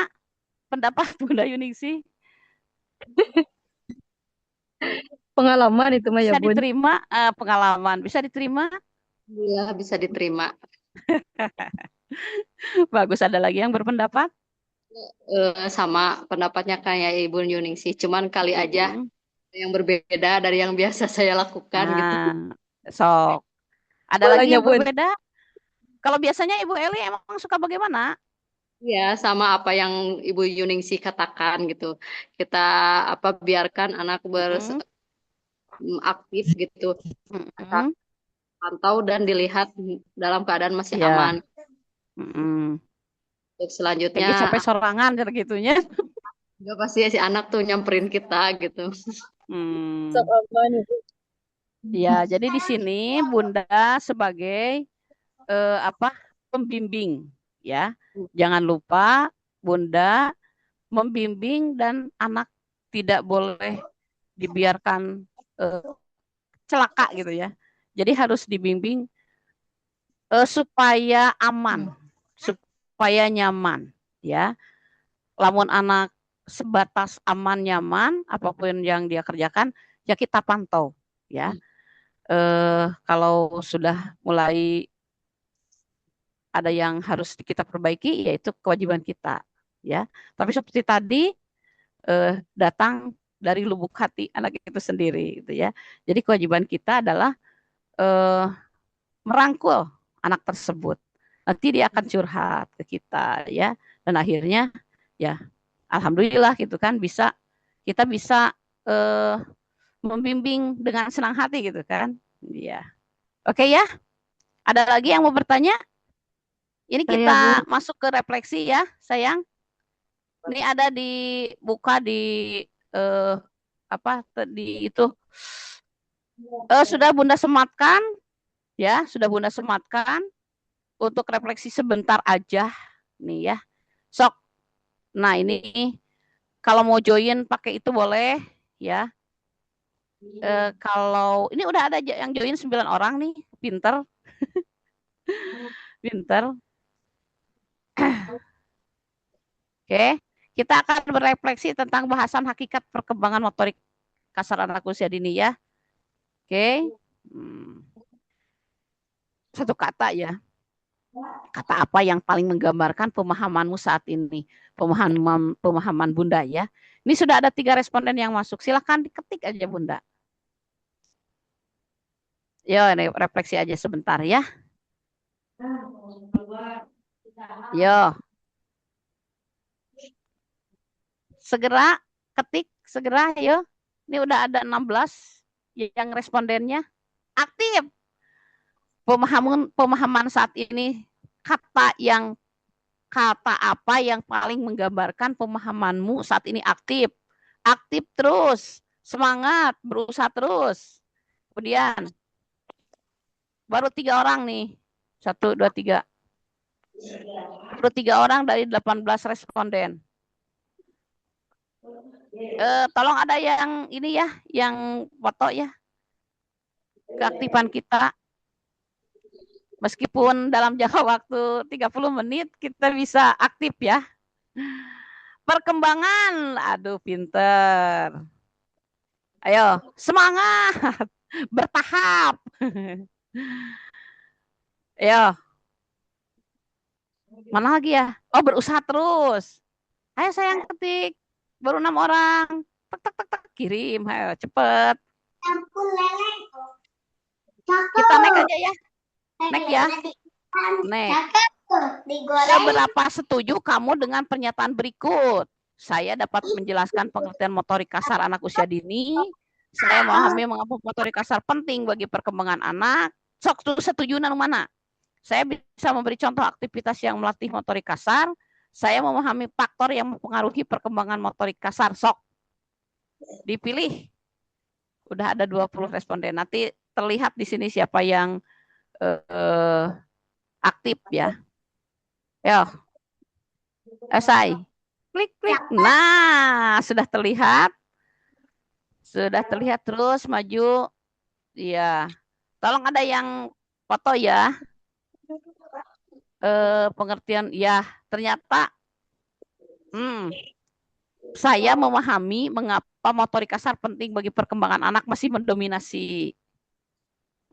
pendapat Bunda Yuningsi? Pengalaman itu mah ya, Bisa Bun. diterima pengalaman? Bisa diterima? Alhamdulillah bisa diterima. Bagus. Ada lagi yang berpendapat? Sama pendapatnya kayak Ibu Yuning sih. Cuman kali aja Mm-mm. yang berbeda dari yang biasa saya lakukan gitu. Nah, sok. Ada lagi Bolanya, yang Bun. berbeda? Kalau biasanya Ibu Eli emang suka bagaimana? Ya, sama apa yang Ibu Yuning sih katakan gitu. Kita apa biarkan anak Mm-mm. beraktif gitu. Asal Mm-mm. pantau dan dilihat dalam keadaan masih aman. Ya. Mm-mm. Untuk Jadi selanjutnya sampai sorangan gitunya. juga pasti si anak tuh nyamperin kita gitu. Sok Hmm. aman itu. Ya, jadi di sini Bunda sebagai apa pembimbing ya. Jangan lupa Bunda membimbing dan anak tidak boleh dibiarkan eh, celaka gitu ya. Jadi harus dibimbing supaya aman, supaya nyaman ya. Lamun anak sebatas aman nyaman apapun yang dia kerjakan ya kita pantau ya. Kalau sudah mulai ada yang harus kita perbaiki yaitu kewajiban kita ya. Tapi seperti tadi datang dari lubuk hati anak itu sendiri gitu ya. Jadi kewajiban kita adalah eh, merangkul anak tersebut. Nanti dia akan curhat ke kita ya. Dan akhirnya ya alhamdulillah gitu kan kita bisa eh, membimbing dengan senang hati gitu kan. Iya. Oke ya. Ada lagi yang mau bertanya? Ini Saya, Bun. kita masuk ke refleksi ya, sayang. Ini ada dibuka di eh, apa di itu sudah Bunda sematkan ya, sudah Bunda sematkan untuk refleksi sebentar aja nih ya. Sok. Nah, ini kalau mau join pakai itu boleh ya. Kalau ini udah ada yang join 9 orang nih, pinter, pinter. Oke, kita akan berefleksi tentang bahasan hakikat perkembangan motorik kasar anak usia dini ya. Oke. Satu kata ya. Kata apa yang paling menggambarkan pemahamanmu saat ini? Pemahaman Bunda ya. Ini sudah ada 3 responden yang masuk. Silahkan diketik aja Bunda. Yo, ini refleksi aja sebentar ya. Yo. Segera ketik, segera yo. Ini udah ada 16 yang respondennya aktif. Pemahaman saat ini, kata apa yang paling menggambarkan pemahamanmu saat ini aktif. Aktif terus, semangat, berusaha terus. Kemudian baru 3 orang nih. 1, 2, 3. Baru 3 orang dari 18 responden. Tolong ada yang ini ya, yang foto ya. Keaktifan kita. Meskipun dalam jangka waktu 30 menit kita bisa aktif ya. Perkembangan, aduh pinter. Ayo, semangat, bertahap. Ayo. Mana lagi ya? Oh, berusaha terus. Ayo sayang ketik. Baru 6 orang. Tek, kirim. Ayo, cepet. Kita naik aja ya. Naik ya. Naik. Seberapa setuju kamu dengan pernyataan berikut? Saya dapat menjelaskan pengertian motorik kasar anak usia dini. Saya memahami mengapa motorik kasar penting bagi perkembangan anak. Sok setuju nanu mana? Saya bisa memberi contoh aktivitas yang melatih motorik kasar. Saya memahami faktor yang mempengaruhi perkembangan motorik kasar. Sok. Dipilih. Udah ada 20 responden. Nanti terlihat di sini siapa yang aktif ya. Yo. Esai. Klik. Nah, sudah terlihat. Sudah terlihat terus maju. Iya. Tolong ada yang foto ya. Pengertian ya, ternyata saya memahami mengapa motorik kasar penting bagi perkembangan anak masih mendominasi.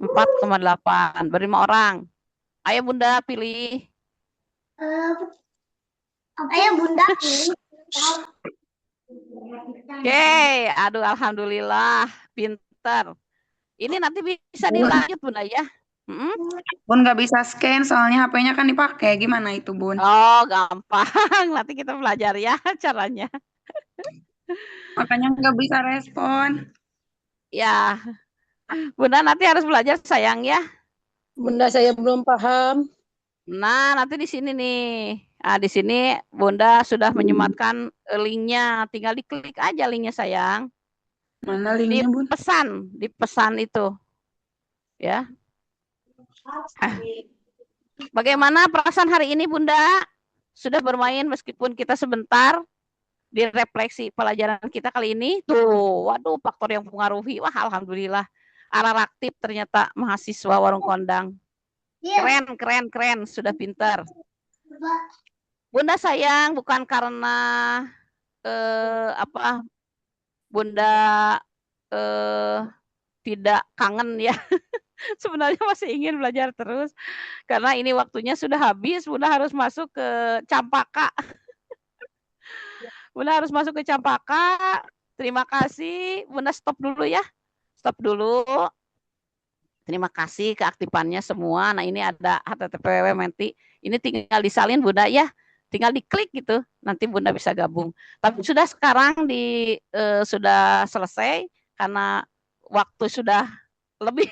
4,8 ber-5 orang. Ayo Bunda pilih. Ayo Bunda pilih. Oke, aduh alhamdulillah, pintar. Ini nanti bisa dilanjut Bunda ya. Bun nggak bisa scan soalnya HP-nya kan dipakai. Gimana itu Bun? Oh gampang, nanti kita belajar ya caranya. Makanya nggak bisa respon. Ya, Bunda nanti harus belajar sayang ya. Bunda saya belum paham. Nah, nanti di sini nih. Nah, di sini Bunda sudah menyematkan linknya. Tinggal diklik aja linknya sayang. Mana linknya Bun? Di pesan itu. Ya. Bagaimana perasaan hari ini Bunda? Sudah bermain meskipun kita sebentar di refleksi pelajaran kita kali ini. Tuh, waduh faktor yang mempengaruhi. Wah, alhamdulillah. Anak aktif ternyata mahasiswa warung kondang. Keren. Sudah pintar. Bunda sayang bukan karena Bunda tidak kangen ya. Sebenarnya masih ingin belajar terus. Karena ini waktunya sudah habis. Bunda harus masuk ke Campaka. Bunda harus masuk ke Campaka. Terima kasih. Bunda stop dulu ya. Stop dulu. Terima kasih keaktifannya semua. Nah ini ada http nanti. Ini tinggal disalin Bunda ya. Tinggal diklik gitu. Nanti Bunda bisa gabung. Tapi sudah sekarang sudah selesai. Karena waktu sudah lebih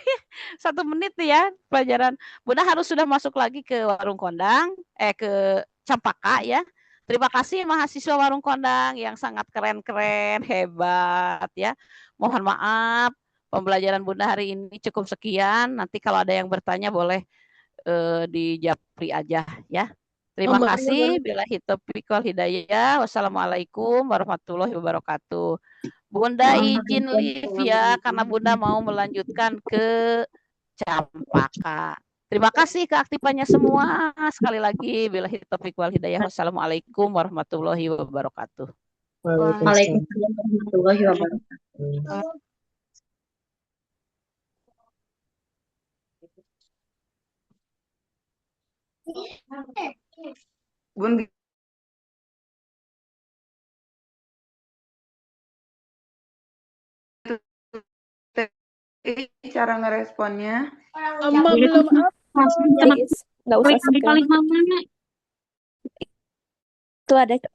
1 menit ya pelajaran. Bunda harus sudah masuk lagi ke warung kondang. Ke Campaka ya. Terima kasih mahasiswa warung kondang yang sangat keren-keren, hebat ya. Mohon maaf, pembelajaran Bunda hari ini cukup sekian. Nanti kalau ada yang bertanya boleh di japri aja ya. Terima kasih. Billahi taufiq wal hidayah. Wassalamualaikum warahmatullahi wabarakatuh. Bunda izin live ya karena Bunda mau melanjutkan ke Campaka. Terima kasih keaktifannya semua. Sekali lagi, billahi taufiq wal hidayah. Wassalamualaikum warahmatullahi wabarakatuh. Waalaikumsalam warahmatullahi wabarakatuh. Bun, cara ngeresponnya. Mama belum Please, nggak usah segan. Itu ada chat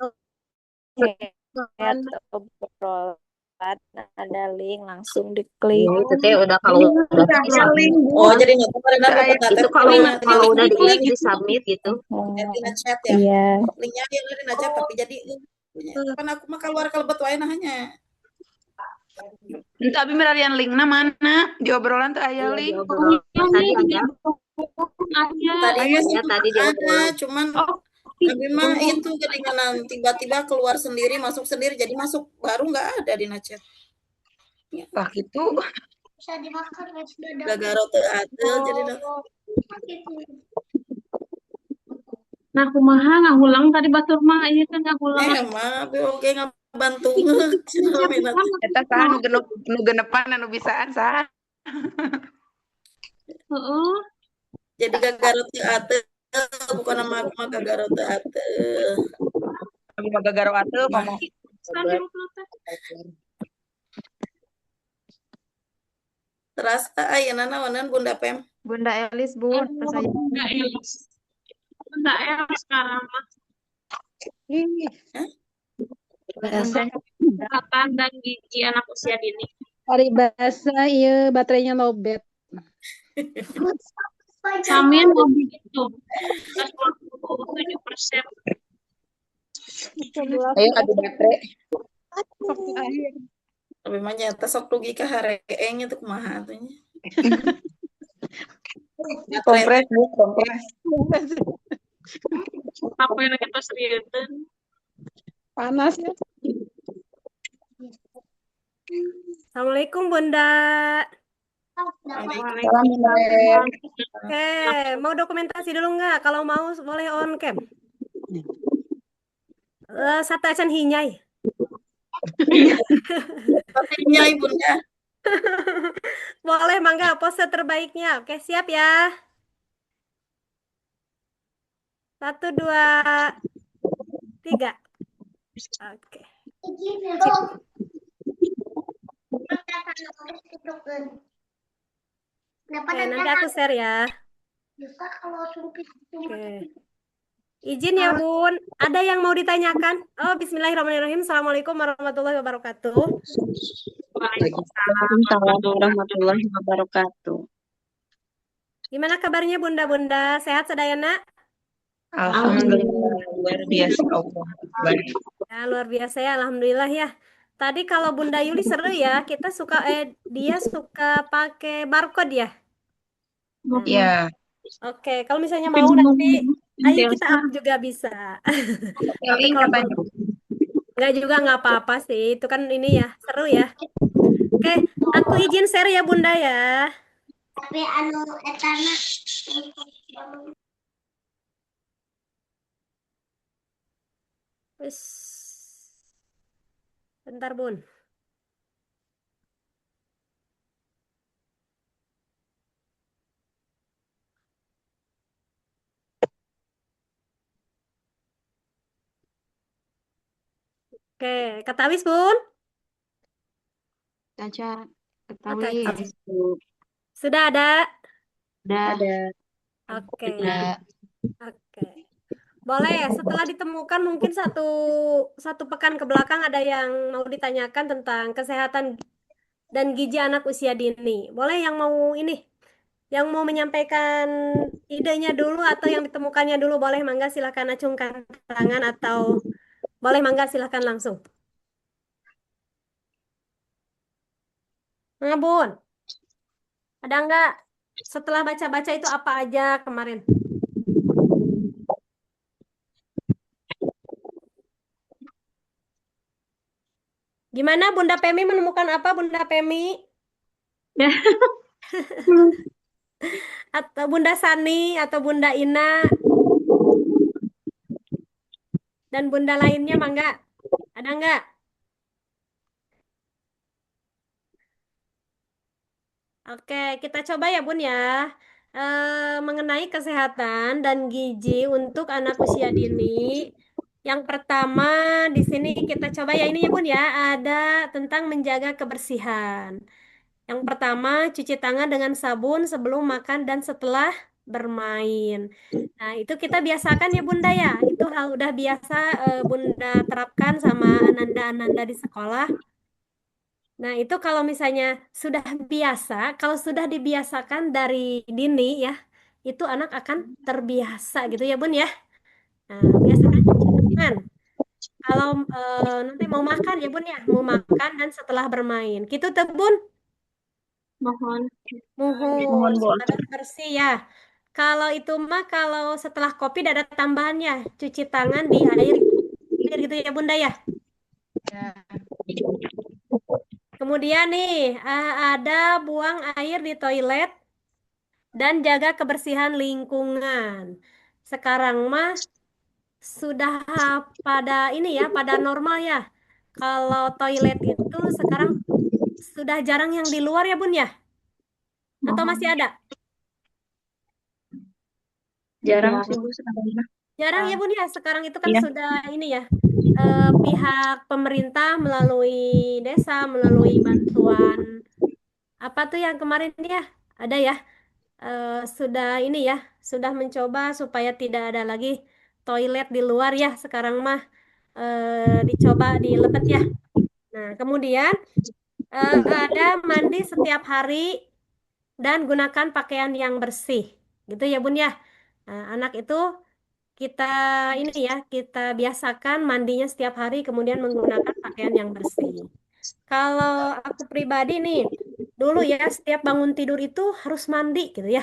obrolan, ada link, langsung diklik. Ya, itu teh udah kalau udah Ada di-submit. link, Bu. Oh, Jadi nggak kemarin aku Ada kata itu kalau kalau udah di-submit gitu. Tina chat ya. Iya. Linknya dia Tina chat tapi jadi kan aku mah keluar kalebet wae nah hanya. Tapi merarian linknya mana? Di obrolan tuh aya link. Tadi ada. Tadi di ada, obrolan. cuman tapi mah itu kedengaran tiba-tiba keluar sendiri, masuk sendiri, jadi masuk baru nggak ada di chat. Wah gitu. Bisa dimakan nasi dadar. Gagaro teu adil jadi Nah, kumaha ngahulang tadi batur mah ieu kan ngahulang. mah oke ngabantu Eta saha nu genepan anu bisaan saha? Heeh. Jadi gagaro teu adil bukan nama aku mah gagaro teu adil. Abi mah gagaro atuh ngomong. Terasa ayeuna naonan Bunda Pem? Bunda Elis, Bu. Saya. Bunda Elis. Bunda Elis sekarang mah. Kesehatan dan gizi anak usia dini. Hari bahasa iya baterainya lowbat. Samin mau begitu. 27%. Ayo adu baterai. Tapi mah nyata sok rugi ka hareeng itu kumaha atuh nya. Kompres, Bu, kompres. Apa yang kita seriusin? Panas ya. Assalamualaikum, Bunda. Oke, mau dokumentasi dulu nggak? Kalau mau boleh on cam. Satu acan hinyai. Hinyai Bunda. Boleh, mangga pose terbaiknya. Oke, siap ya. 1, 2, 3. Oke. Oke, nanti aku share ya. Oke. Izin ya, Bun. Ada yang mau ditanyakan? Oh, bismillahirrahmanirrahim. Assalamualaikum warahmatullahi wabarakatuh. Waalaikumsalam warahmatullahi wabarakatuh. Gimana kabarnya Bunda-bunda? Sehat sedayana? Alhamdulillah luar biasa Allah. Ya, luar biasa ya, alhamdulillah ya. Tadi kalau Bunda Yuli seru ya, kita suka dia suka pakai barcode ya. Iya. Oke, kalau misalnya mau nanti ayo kita up juga bisa. Tapi kalau nggak juga nggak apa-apa sih, itu kan ini ya seru ya. Oke, aku izin share ya Bunda ya. Tapi anu etana Wis. Bentar Bun. Oke, Katawis Bun? Caca, Oke. ketahui. Sudah ada? Ada. Oke. Oke. Boleh, setelah ditemukan mungkin satu pekan ke belakang ada yang mau ditanyakan tentang kesehatan dan gizi anak usia dini. Boleh yang mau ini, yang mau menyampaikan idenya dulu atau yang ditemukannya dulu, boleh mangga silahkan acungkan tangan atau boleh mangga silahkan langsung. Nah, Bun, ada nggak setelah baca-baca itu apa aja kemarin? Gimana Bunda Pemi menemukan apa Bunda Pemi? atau Bunda Sani atau Bunda Ina dan Bunda lainnya mangga. Ada nggak? Oke, kita coba ya Bun ya. Mengenai kesehatan dan gizi untuk anak usia dini. Yang pertama di sini kita coba ya ini ya Bun ya. Ada tentang menjaga kebersihan. Yang pertama, cuci tangan dengan sabun sebelum makan dan setelah bermain. Nah, itu kita biasakan ya Bunda ya. Itu hal udah biasa Bunda terapkan sama Ananda-Ananda di sekolah. Nah, itu kalau misalnya sudah biasa, kalau sudah dibiasakan dari dini ya, itu anak akan terbiasa gitu ya Bun ya. Nah, biasakan cuci tangan. Kalau nanti mau makan ya Bun ya, mau makan dan setelah bermain. Gitu tuh Bun. Mohon. Muhun, supaya bersih ya. Kalau itu mah kalau setelah kopi ada tambahannya, cuci tangan di air gitu ya Bunda ya. Kemudian nih ada buang air di toilet dan jaga kebersihan lingkungan. Sekarang mah sudah pada ini ya, pada normal ya. Kalau toilet itu sekarang sudah jarang yang di luar ya Bun ya? Atau masih ada? Jarang sih Bu sekarang. Jarang ya Bun ya, sekarang itu kan Iya. sudah ini ya, pihak pemerintah melalui desa, melalui bantuan, apa tuh yang kemarin ya, ada ya, sudah ini ya, sudah mencoba supaya tidak ada lagi toilet di luar ya, sekarang mah dicoba dilebet ya. Nah, kemudian ada mandi setiap hari dan gunakan pakaian yang bersih, gitu ya Bun ya. Nah, anak itu kita ini ya, kita biasakan mandinya setiap hari, kemudian menggunakan pakaian yang bersih. Kalau aku pribadi nih, dulu ya setiap bangun tidur itu harus mandi gitu ya.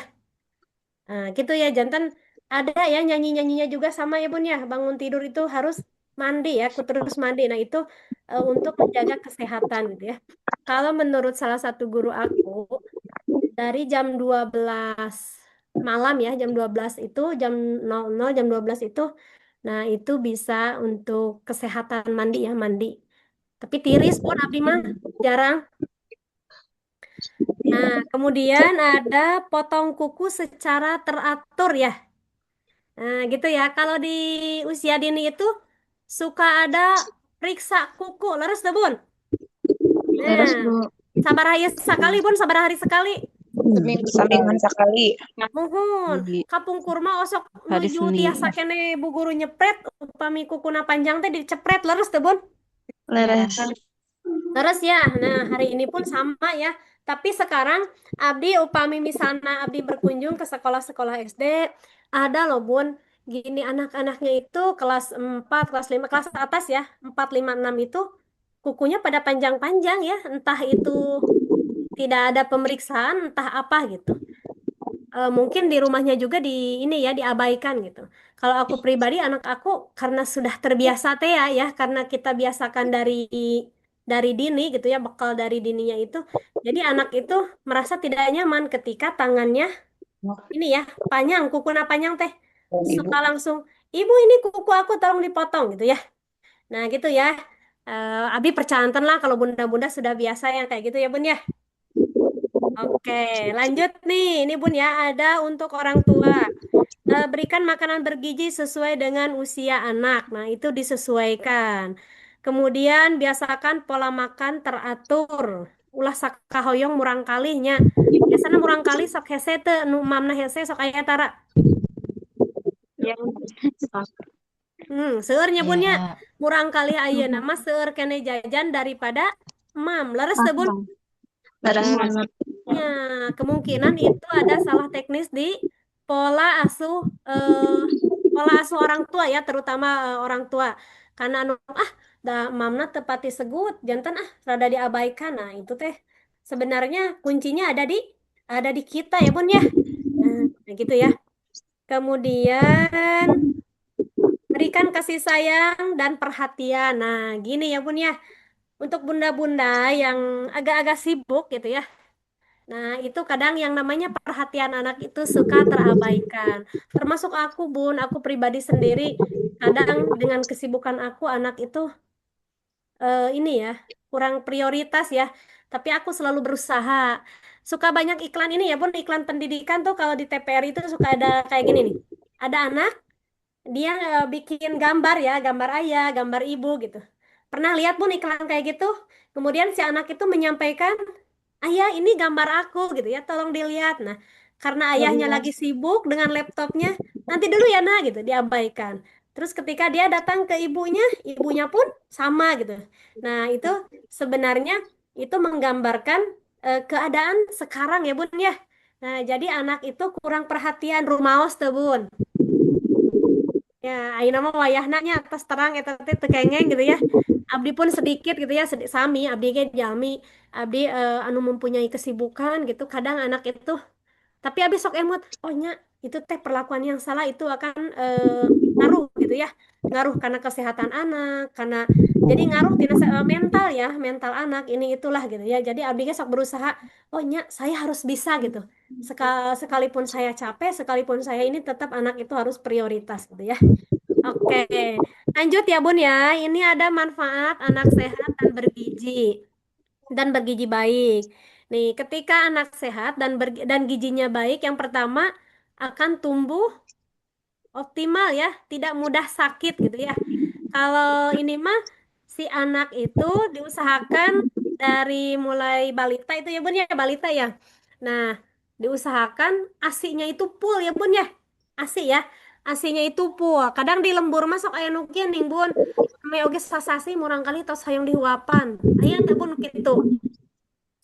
Nah, gitu ya, jantan ada ya nyanyi-nyanyinya juga sama ya Bun ya, bangun tidur itu harus mandi ya, aku terus mandi. Nah, itu untuk menjaga kesehatan gitu ya. Kalau menurut salah satu guru aku, dari jam 12 malam ya, jam 12 itu, jam 00, jam 12 itu, nah itu bisa untuk kesehatan mandi ya, mandi. Tapi tiris pun abdi mah jarang. Nah, kemudian ada potong kuku secara teratur ya. Nah, gitu ya. Kalau di usia dini itu suka ada periksa kuku, leres tuh, Bun? Terus Nah, Bu, sabar hari sekali, Bun, sabar hari sekali. semingguan sekali. Mohon, Di kapung kurma osok hari nuju Senin. tiasa kene bu guru nyepret, upami kukuna panjang teh dicepret leres tuh, Bun? Leres. Terus ya, nah hari ini pun sama ya. Tapi sekarang Abdi upami misalnya Abdi berkunjung ke sekolah-sekolah SD, ada loh Bun, gini anak-anaknya itu kelas 4, kelas 5, kelas atas ya, 4, 5, 6 itu kukunya pada panjang-panjang ya, entah itu tidak ada pemeriksaan, entah apa gitu. Mungkin di rumahnya juga di ini ya diabaikan gitu. Kalau aku pribadi anak aku karena sudah terbiasa teh ya karena kita biasakan dari dini gitu ya bekal dari dininya itu. Jadi anak itu merasa tidak nyaman ketika tangannya ini ya panjang kukunya panjang teh suka langsung ibu ini kuku aku tolong dipotong gitu ya. Nah gitu ya. Abi percantan lah kalau bunda-bunda sudah biasa yang kayak gitu ya Bun ya. Oke, lanjut nih. Ini Bun ya, ada untuk orang tua. Berikan makanan bergizi sesuai dengan usia anak. Nah, itu disesuaikan. Kemudian biasakan pola makan teratur. Ulah sakahoyong murang kalinya. Biasanya murang kali sok hese teu nu mamna hese sok aya tara. Seueurnya Bun ya. Murang kali ayeuna mah seueur kene jajan daripada mam. Leres teu Bun? Leres. Ya, kemungkinan itu ada salah teknis di pola asuh pola asuh orang tua ya, terutama orang tua. Karena anu da mamna tepati segut, jantan rada diabaikan. Nah, itu teh sebenarnya kuncinya ada di kita ya, Bun ya. Nah, gitu ya. Kemudian berikan kasih sayang dan perhatian. Nah, gini ya, Bun ya. Untuk bunda-bunda yang agak-agak sibuk gitu ya. Nah, itu kadang yang namanya perhatian anak itu suka terabaikan. Termasuk aku, Bun, aku pribadi sendiri, kadang dengan kesibukan aku, anak itu ini ya, kurang prioritas ya. Tapi aku selalu berusaha. Suka banyak iklan ini ya, Bun, iklan pendidikan tuh kalau di TPR itu suka ada kayak gini nih. Ada anak, dia bikin gambar ya, gambar ayah, gambar ibu gitu. Pernah lihat Bun iklan kayak gitu? Kemudian si anak itu menyampaikan, ayah ini gambar aku gitu ya, tolong dilihat. Nah, karena ayahnya lagi sibuk dengan laptopnya, nanti dulu ya nak gitu, diabaikan. Terus ketika dia datang ke ibunya, ibunya pun sama gitu. Nah, itu sebenarnya itu menggambarkan keadaan sekarang ya Bun ya. Nah, jadi anak itu kurang perhatian rumaos tuh Bun. Ya, ayeuna mah wayahnanya atas terang eta teh teu kengeng gitu ya. Abdi pun sedikit gitu ya, sami abdi ge jalmi, abdi anu mempunyai kesibukan gitu. Kadang anak itu tapi abis sok emot, oh nya itu teh perlakuan yang salah itu akan ngaruh gitu ya. Ngaruh karena kesehatan anak, karena jadi ngaruh tina mental ya, mental anak ini itulah gitu ya. Jadi abdi ge sok berusaha, oh nya saya harus bisa gitu. Sekalipun saya capek, sekalipun saya ini tetap anak itu harus prioritas gitu ya. Oke, lanjut ya Bun ya. Ini ada manfaat anak sehat dan bergizi baik. Nih, ketika anak sehat dan gizinya baik, yang pertama akan tumbuh optimal ya, tidak mudah sakit gitu ya. Kalau ini mah si anak itu diusahakan dari mulai balita itu ya Bun ya, balita ya. Nah, diusahakan ASI-nya itu full ya Bun ya. ASI ya. ASI-nya itu full. Kadang di lembur masuk aya nu kieu ning Bun. Ame oge sasasi murang kali tos hayang dihuapan. Aya teh Bun kitu.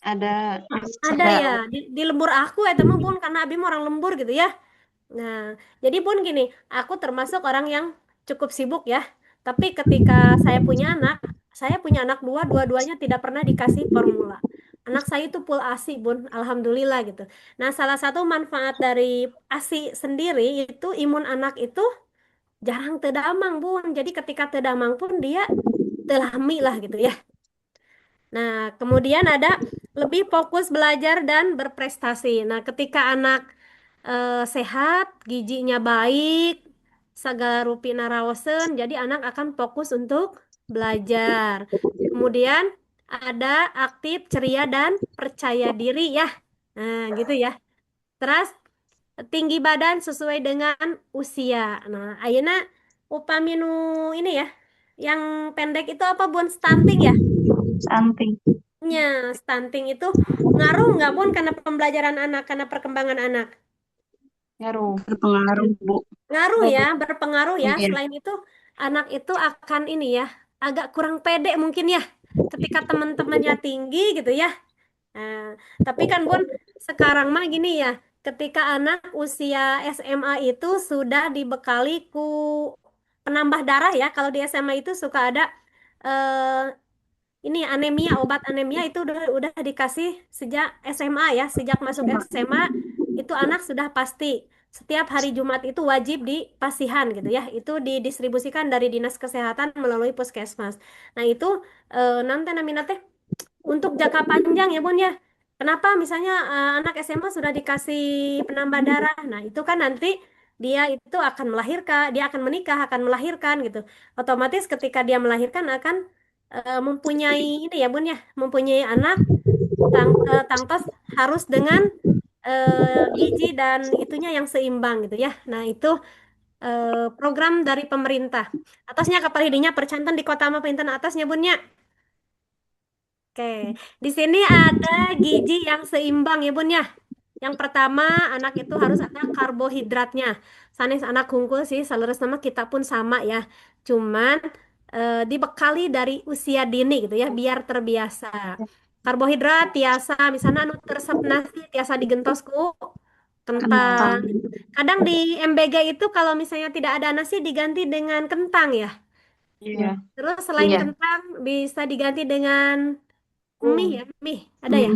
Ada. Ada ya di lembur aku ya teman Bun karena abi mah orang lembur gitu ya. Nah, jadi Bun gini, aku termasuk orang yang cukup sibuk ya. Tapi ketika saya punya anak dua, dua-duanya tidak pernah dikasih formula. Anak saya itu full ASI, Bun. Alhamdulillah gitu. Nah, salah satu manfaat dari ASI sendiri itu imun anak itu jarang terdamang, Bun. Jadi ketika terdamang pun dia telahmi lah gitu ya. Nah, kemudian ada lebih fokus belajar dan berprestasi. Nah, ketika anak sehat, gizinya baik, segala rupina raosen, jadi anak akan fokus untuk belajar. Kemudian ada aktif, ceria, dan percaya diri ya. Nah, gitu ya. Terus tinggi badan sesuai dengan usia. Nah, ayeuna upami nu ini ya, yang pendek itu apa Bun? Stunting ya? Samping. Ya, stunting itu ngaruh nggak Bun karena pembelajaran anak, karena perkembangan anak? Ngaruh. Berpengaruh, Bu. Ngaruh ya, berpengaruh ya. Iya. Selain itu, anak itu akan ini ya, agak kurang pede mungkin ya, ketika teman-temannya tinggi gitu ya. Nah, tapi kan Bun, sekarang mah gini ya, ketika anak usia SMA itu sudah dibekali ku penambah darah ya. Kalau di SMA itu suka ada eh, ini anemia, obat anemia itu udah dikasih sejak SMA ya, sejak masuk SMA itu anak sudah pasti setiap hari Jumat itu wajib dipasihan gitu ya. Itu didistribusikan dari Dinas Kesehatan melalui Puskesmas. Nah, itu nanti namina teh untuk jangka panjang ya Bun ya. Kenapa misalnya anak SMA sudah dikasih penambah darah? Nah, itu kan nanti dia itu akan melahirkan, dia akan menikah, akan melahirkan gitu. Otomatis ketika dia melahirkan akan mempunyai ini ya Bun ya, mempunyai anak tangtos harus dengan gizi dan itunya yang seimbang gitu ya. Nah, itu program dari pemerintah. Atasnya kapal hidinya percantan di kota mah pinten atasnya Bunnya. Oke, di sini ada gizi yang seimbang ya Bun ya. Yang pertama, anak itu harus ada karbohidratnya. Sanes anak hungkul sih, saleres nama kita pun sama ya. Cuman dibekali dari usia dini gitu ya, biar terbiasa. Karbohidrat tiasa, misalnya anu resep nasi tiasa digentos ku kentang. Kadang di MBG itu kalau misalnya tidak ada nasi diganti dengan kentang ya. Iya. Terus selain Iya. kentang bisa diganti dengan mie ya, mie ada ya?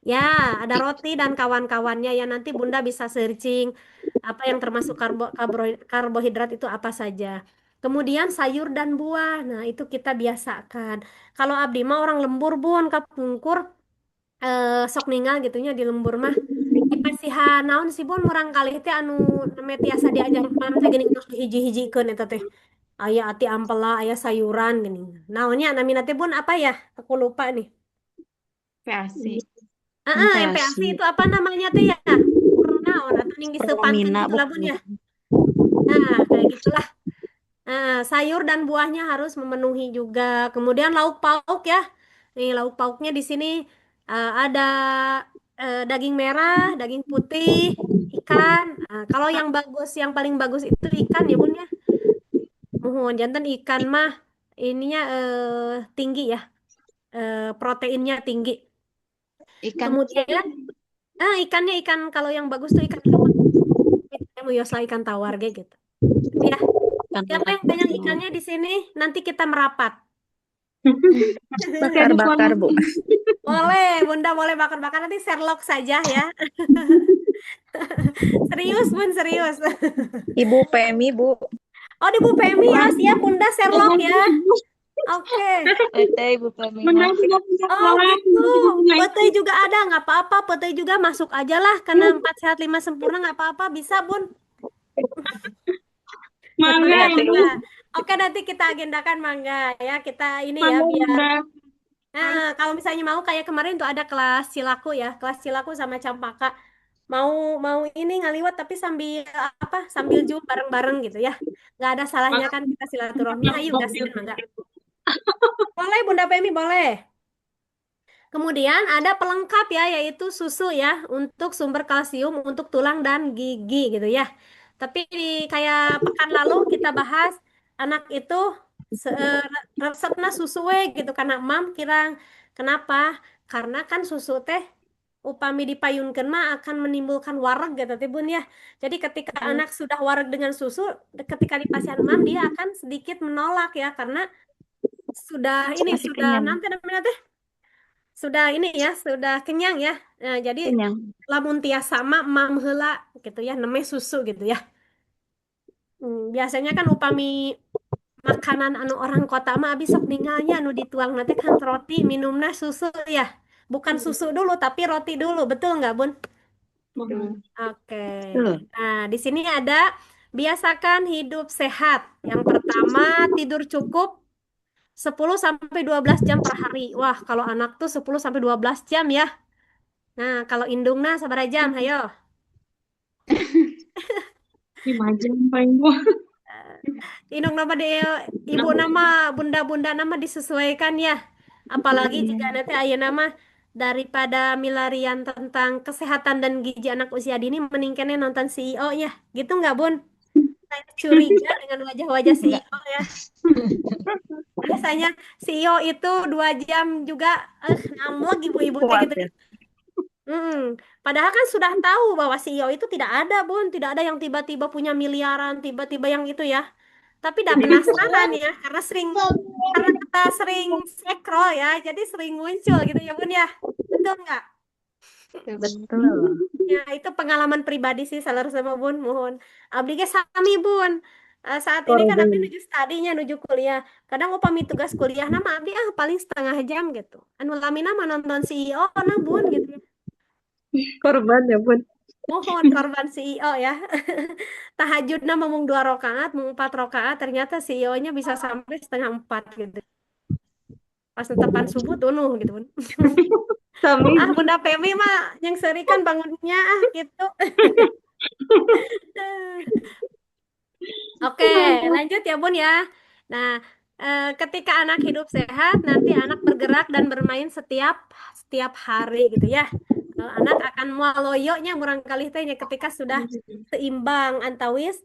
Ya, ada roti dan kawan-kawannya ya nanti Bunda bisa searching apa yang termasuk karbohidrat itu apa saja. Kemudian sayur dan buah. Nah, itu kita biasakan. Kalau abdi mah orang lembur Bun, kapungkur sok ninggal gitunya di lembur mah dipasihan naon sih Bun murang kali teh anu neme tiasa diajar mam teh geuning tos hiji-hijikeun eta teh aya ati ampela aya sayuran geuning naonnya namina teh Bun apa ya aku lupa nih PASI. MPASI itu apa namanya teh ya naon atau ning diseupankeun Pertamina gitu lah Bun ya nah kayak gitulah. Sayur dan buahnya harus memenuhi juga. Kemudian lauk pauk ya. Nih lauk pauknya di sini ada daging merah, daging putih, ikan. Kalau yang bagus, yang paling bagus itu ikan ya Bun ya. Mohon jantan ikan mah ininya tinggi ya. Proteinnya tinggi. Ikan Kemudian ikannya ikan kalau yang bagus tuh ikan laut. Mau yosla ikan tawar kayak gitu. Ya. Siapa yang pegang ikannya di sini? Nanti kita merapat. Bakar-bakar, Bu. Boleh, Bunda boleh bakar-bakar. Nanti Sherlock saja ya. Serius, Bun, serius. Ibu Pemi, Bu. Oh, di Bu Pemi ya. Siap, Bunda Sherlock ya. Oke. Ibu Pemi. Oh, gitu. Petai juga ada, nggak apa-apa. Petai juga masuk aja lah. Karena 4 sehat 5 sempurna nggak apa-apa. Bisa, Bun. Mangga Oke, Ibu. Oke, nanti kita agendakan mangga ya. Kita ini ya biar. Nah, kalau misalnya mau kayak kemarin tuh ada kelas Cilaku ya, kelas Cilaku sama Campaka. Mau ini ngaliwat tapi sambil apa? Sambil jum bareng-bareng gitu ya. Nggak ada salahnya kan kita silaturahmi. Ayo gaskeun mangga. Boleh Bunda Pemi, boleh. Kemudian ada pelengkap ya, yaitu susu ya, untuk sumber kalsium untuk tulang dan gigi gitu ya. Tapi kayak pekan lalu kita bahas anak itu resepna susu we gitu karena mam kirang. Kenapa? Karena kan susu teh upami dipayunkeun mah akan menimbulkan wareg gitu teh Bun ya. Jadi ketika anak sudah wareg dengan susu, ketika dipasihan mam dia akan sedikit menolak ya karena sudah ini Masih sudah kenyang. nanti namanya teh sudah ini ya, sudah kenyang ya. Nah, jadi Kenyang. lamun tiasa mah mam heula gitu ya, namanya susu gitu ya. Biasanya kan upami makanan anu orang kota mah abis sok ninggalnya anu dituang nanti kan roti minumna susu ya. Bukan susu dulu tapi roti dulu, betul nggak Bun? Oke. Nah, di sini ada biasakan hidup sehat. Yang pertama, tidur cukup 10 sampai 12 jam per hari. Wah, kalau anak tuh 10 sampai 12 jam ya. Nah, kalau indungna sabaraha jam? Hayo. 5 jam paling Bu. Indung nama ibu nama bunda-bunda nama disesuaikan ya. Apalagi jika nanti ayah nama daripada milarian tentang kesehatan dan gizi anak usia dini meningkatnya nonton CEO ya. Gitu nggak Bun? Saya curiga dengan wajah-wajah CEO ya. Biasanya CEO itu 2 jam juga ngamuk ibu-ibu kayak gitu. Padahal kan sudah tahu bahwa CEO itu tidak ada Bun, tidak ada yang tiba-tiba punya miliaran, tiba-tiba yang itu ya. Tapi udah penasaran ya, karena kita sering scroll ya, jadi sering muncul gitu ya Bun ya. Betul nggak? Betul. Ya, itu pengalaman pribadi sih salah sama Bun, mohon. Abdi ge sami Bun. Saat ini kan Abdi nuju studinya, nuju kuliah. Kadang upami tugas kuliah nama Abdi paling setengah jam gitu. Anu lamina mah nonton CEO nah Bun gitu. Korban ya Bun. Mohon korban CEO ya. Tahajudnya mung 2 rakaat, mung 4 rakaat, ternyata CEO-nya bisa sampai setengah 4 gitu. Pas tepan subuh tunuh gitu Bun. Bunda Pemi mah yang seri kan bangunnya gitu. Oke, lanjut ya Bun ya. Nah, ketika anak hidup sehat, nanti anak bergerak dan bermain setiap hari gitu ya. Anak akan mualoyonya murangkalih tehnya ketika sudah seimbang antawis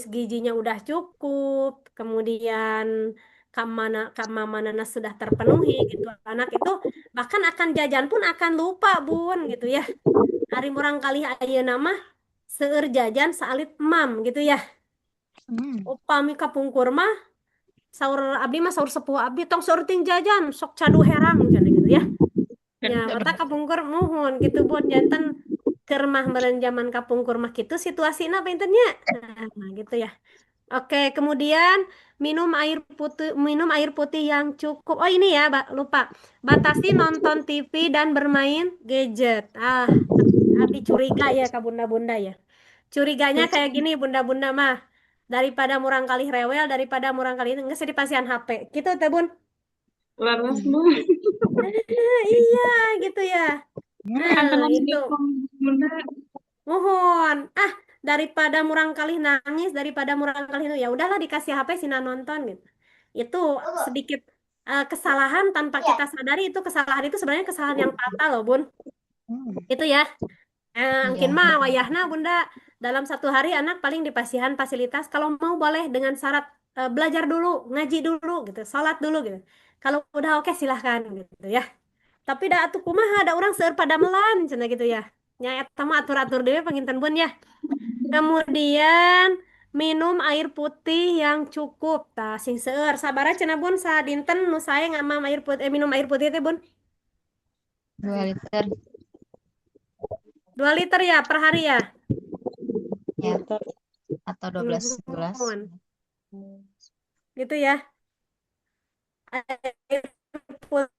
gizinya udah cukup, kemudian keamanannya sudah terpenuhi gitu. Anak itu bahkan akan jajan pun akan lupa Bun gitu ya. Hari murangkalih ayeuna mah seueur jajan salit mam gitu ya. Upami kapungkur mah sahur abdi mah sahur sepuh abdi tong sahur ting jajan sok cadu herang gitu ya. Ya, mata kapungkur muhun gitu Bun jantan keur mah meureun zaman kapungkur mah kitu situasina pintennya. Nah, gitu ya. Oke, kemudian minum air putih yang cukup. Oh ini ya, lupa. Batasi nonton TV dan bermain gadget. Hati curiga ya Kak Bunda-bunda ya. Curiganya kayak gini Bunda-bunda mah. Daripada murang kali rewel, daripada murang kali nggak usah dipasihan HP. Gitu teh Bun. Laras Bu. Iya, gitu ya. Akan Itu. Bunda. Mohon. Daripada murang kali nangis, daripada murang kali itu ya udahlah dikasih HP sina nonton gitu. Itu sedikit kesalahan tanpa kita sadari itu kesalahan itu sebenarnya kesalahan yang fatal loh, Bun. Itu ya. Mungkin mah wayahna Bunda dalam satu hari anak paling dipasihan fasilitas kalau mau boleh dengan syarat belajar dulu, ngaji dulu gitu, sholat dulu gitu. Kalau udah oke silahkan gitu ya. Tapi dah atuh kumaha ada orang seueur pada melan cenah gitu ya. Nya eta mah atur-atur dewe panginten Bun ya. Kemudian minum air putih yang cukup. Tah sing seueur sabaraha cenah Bun sadinten nu sae ngamam air putih minum air putih teh Bun? 2 liter 2 liter ya per hari ya. ya atau 12 gelas. Mohon. Gitu ya. Air putih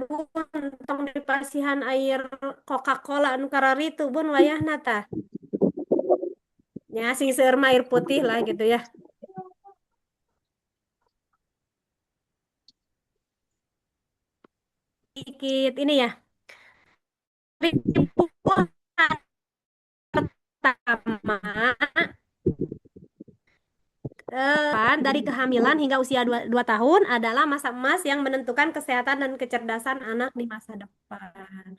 Bun tong dipasihan air Coca-Cola anu kararitu Bun wayahna tah. Ya sing seueur mah air putih lah gitu ya. Sedikit ini ya. Pertama dari kehamilan hingga usia 2 tahun adalah masa emas yang menentukan kesehatan dan kecerdasan anak di masa depan.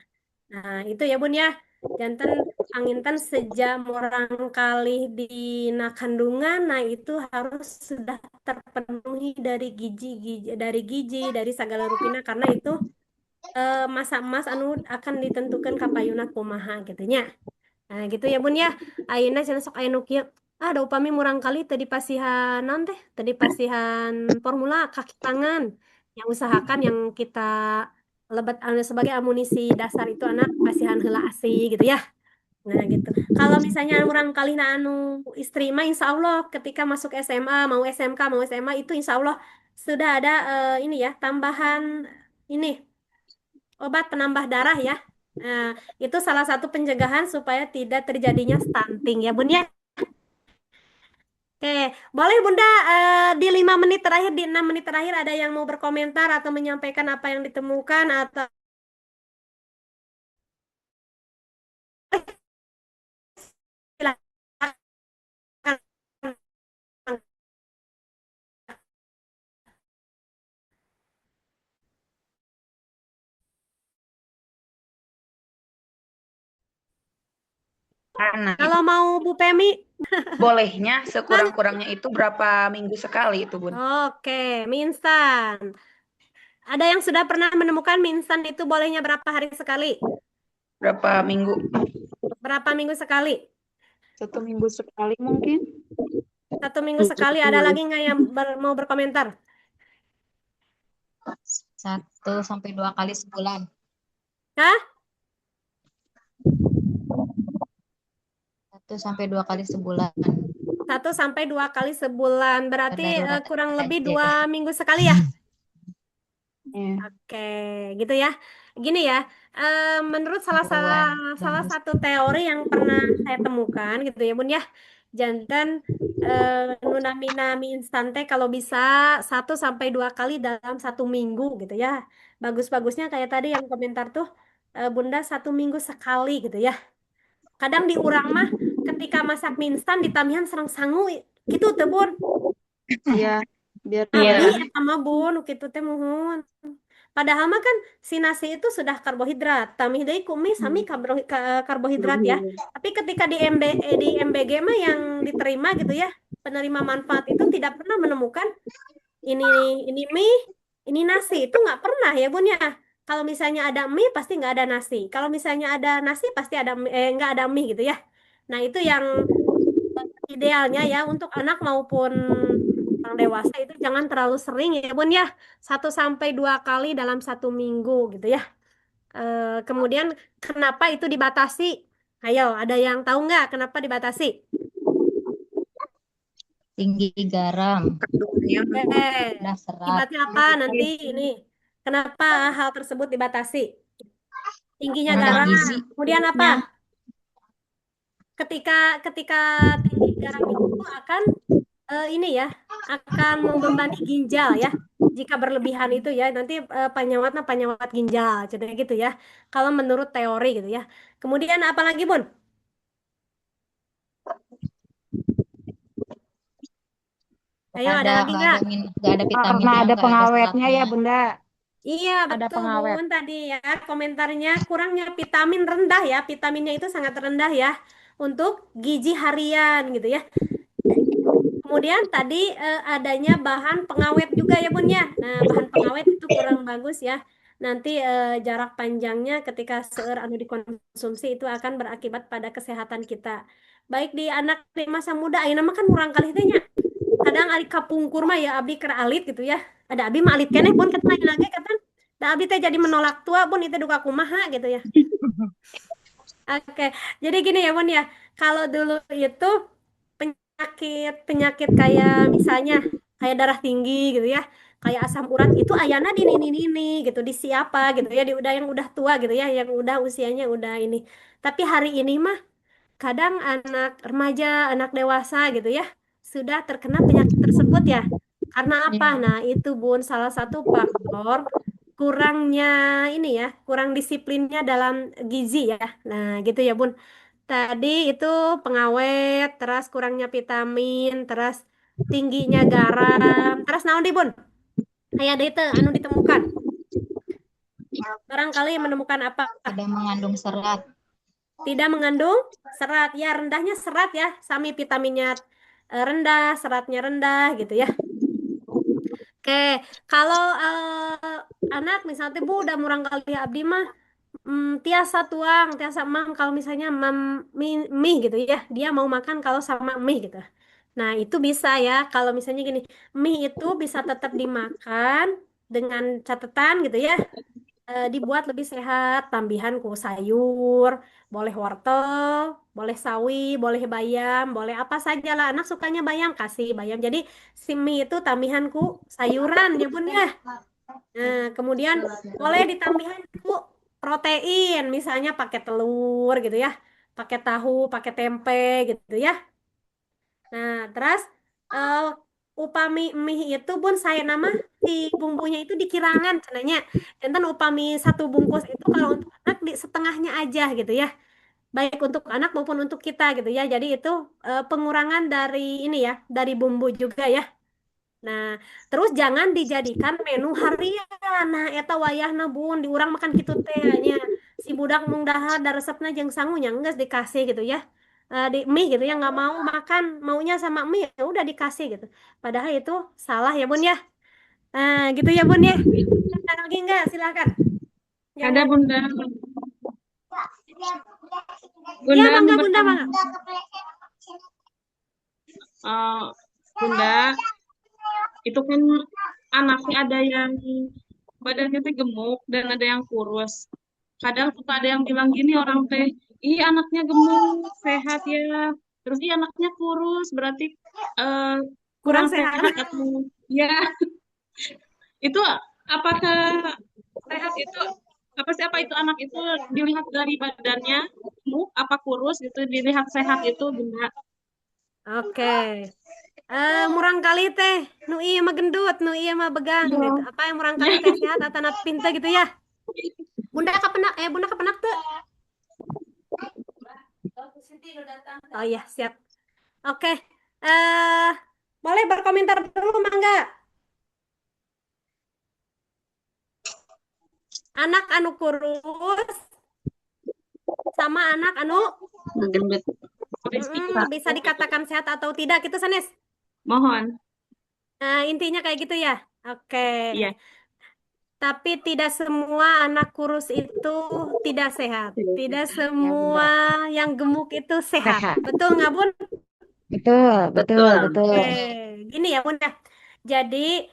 Nah, itu ya Bun ya. Janten anginten sejak murang kali di kandungan, nah itu harus sudah terpenuhi dari gizi, dari segala rupina karena itu masa emas anu akan ditentukan kapayuna kumaha gitu nya. Nah, gitu ya Bun ya. Ayeuna cenah sok aya nu kieu. Ada upami murang kali tadi pasihan non teh, tadi pasihan formula kaki tangan. Yang usahakan yang kita lebat sebagai amunisi dasar itu anak pasihan heula ASI gitu ya. Nah gitu. Kalau misalnya murang kali anu istri mah insya Allah ketika masuk SMA, mau SMK, mau SMA itu insya Allah sudah ada ini ya tambahan ini obat penambah darah ya. Nah, itu salah satu pencegahan supaya tidak terjadinya stunting ya Bun ya. Oke, boleh Bunda di 5 menit terakhir, di 6 menit terakhir ada yang mau berkomentar atau menyampaikan apa yang ditemukan atau Nah, kalau mau Bu Pemi bolehnya sekurang-kurangnya itu berapa minggu sekali itu, Bun? Oke, mie instan. Ada yang sudah pernah menemukan mie instan itu bolehnya berapa hari sekali? Berapa minggu? Berapa minggu sekali? 1 minggu sekali mungkin. 1 minggu sekali. Ada lagi nggak yang mau berkomentar? 1 sampai 2 kali sebulan. Hah? 1 sampai 2 kali sebulan. 1 sampai 2 kali sebulan. Berarti Darurat kurang lebih aja. 2 minggu sekali ya? Iya. Oke, gitu ya. Gini ya, menurut salah satu teori yang pernah saya temukan gitu ya Bun ya, jantan nunamina mie instan teh kalau bisa 1 sampai 2 kali dalam 1 minggu gitu ya. Bagus-bagusnya kayak tadi yang komentar tuh Bunda 1 minggu sekali gitu ya. Kadang di urang mah ketika masak mie instan ditambahan serang sangu gitu teh Bun. Iya, biar Abdi eta mah Bun kitu teh mohon. Padahal mah kan si nasi itu sudah karbohidrat. Tamih deui ku mie sami karbohidrat ya. Tapi ketika di MBG mah yang diterima gitu ya, penerima manfaat itu tidak pernah menemukan ini mie, ini nasi. Itu nggak pernah ya Bun ya. Kalau misalnya ada mie pasti nggak ada nasi. Kalau misalnya ada nasi pasti ada nggak ada mie gitu ya. Nah itu yang idealnya ya untuk anak maupun orang dewasa itu jangan terlalu sering ya Bun ya. 1 sampai 2 kali dalam 1 minggu gitu ya. Kemudian kenapa itu dibatasi? Ayo, ada yang tahu nggak kenapa dibatasi? Tinggi garam, rendah serat. Akibatnya apa nanti ini? Kenapa hal tersebut dibatasi? Tingginya Rendah garam. gizi. Kemudian apa? Ketika tinggi garam itu akan ini ya, akan membebani ginjal ya. Jika berlebihan itu ya, nanti penyewat ginjal, jadi gitu ya. Kalau menurut teori gitu ya. Kemudian apa lagi, Bun? Ayo, ada lagi nggak? Nggak ada vitaminnya, Karena ada nggak ada pengawetnya ya seratnya. Bunda. Iya, Ada betul pengawet. Bun tadi ya. Komentarnya kurangnya vitamin rendah ya. Vitaminnya itu sangat rendah ya untuk gizi harian gitu ya. Kemudian tadi adanya bahan pengawet juga ya Bun ya. Nah, bahan pengawet itu kurang bagus ya. Nanti jarak panjangnya ketika seueur anu dikonsumsi itu akan berakibat pada kesehatan kita. Baik di anak di masa muda, ayeuna mah kan murang kali teh nya. Kadang ari kapungkur mah ya abdi keur alit gitu ya. Ada abdi mah alit keneh Bun katanya lagi katan. Da abdi teh jadi menolak tua Bun itu duka kumaha gitu ya. Oke, jadi gini ya Bun ya. Kalau dulu itu penyakit kayak misalnya kayak darah tinggi gitu ya, kayak asam urat itu ayana di ini gitu di siapa gitu ya, di udah yang udah tua gitu ya, yang udah usianya udah ini. Tapi hari ini mah kadang anak remaja, anak dewasa gitu ya, sudah terkena penyakit tersebut ya. Karena apa? Nah, itu Bun salah satu faktor kurangnya ini ya, kurang disiplinnya dalam gizi ya. Nah, gitu ya Bun. Tadi itu pengawet, terus kurangnya vitamin, terus tingginya garam, terus naon di Bun? Kayak ada itu anu ditemukan. Barangkali menemukan apa? Tidak mengandung serat. Tidak mengandung serat. Ya, rendahnya serat ya. Sami vitaminnya rendah, seratnya rendah gitu ya. Oke, kalau anak misalnya Bu udah murang kali abdi mah tiasa tuang, tiasa emang kalau misalnya mie gitu ya, dia mau makan kalau sama mie gitu. Nah, itu bisa ya. Kalau misalnya gini, mie itu bisa tetap dimakan dengan catatan gitu ya. Dibuat lebih sehat, tambahan ku sayur, boleh wortel, boleh sawi, boleh bayam, boleh apa saja lah. Anak sukanya bayam, kasih bayam. Jadi si mie itu tambahan ku sayuran ya Bun ya. Nah, kemudian boleh ditambahin ku protein, misalnya pakai telur gitu ya, pakai tahu, pakai tempe gitu ya. Nah, terus eh upami mie itu Bun saya nama si bumbunya itu dikirangan cenanya. Enten upami satu bungkus itu kalau untuk anak di setengahnya aja gitu ya. Baik untuk anak maupun untuk kita gitu ya. Jadi itu pengurangan dari ini ya, dari bumbu juga ya. Nah, terus jangan dijadikan menu harian. Nah, eta wayahna Bun, diurang makan kitu teh nya. Si budak mung dahar da resepna jeung sangunya geus dikasih gitu ya. Di mie gitu ya nggak mau makan, maunya sama mie ya udah dikasih gitu. Padahal itu salah ya Bun ya. Nah, gitu ya Bun ya. Ada lagi enggak? Silakan. Ada Jangan. Bunda. Iya, Bunda, bangga mau Bunda, bertanya. bangga. Bunda, itu kan anaknya ada yang badannya teh gemuk dan ada yang kurus. Kadang suka ada yang bilang gini orang teh, ih anaknya gemuk, sehat ya. Terus ih anaknya kurus, berarti eh, kurang Kurang sehat. sehat atau ya. Itu apakah sehat itu apa itu anak itu dilihat dari badannya gemuk apa kurus gitu, dilihat sehat itu Bunda. Oke. Murang kali teh, nu ieu mah gendut, nu ieu mah begang Iya. gitu. Apa yang murang kali teh sehat atau pinter gitu ya? Bunda kepenak tuh. Oh iya, siap. Oke. Boleh berkomentar dulu mangga. Anak anu kurus sama anak anu Gendut. bisa dikatakan sehat atau tidak gitu Sanes? Mohon. Intinya kayak gitu ya. Oke. Iya. Tapi tidak semua anak kurus itu tidak sehat. Tidak semua yang gemuk itu sehat. Sehat. Betul nggak Bun? Betul. Oke. Gini ya Bun ya. Jadi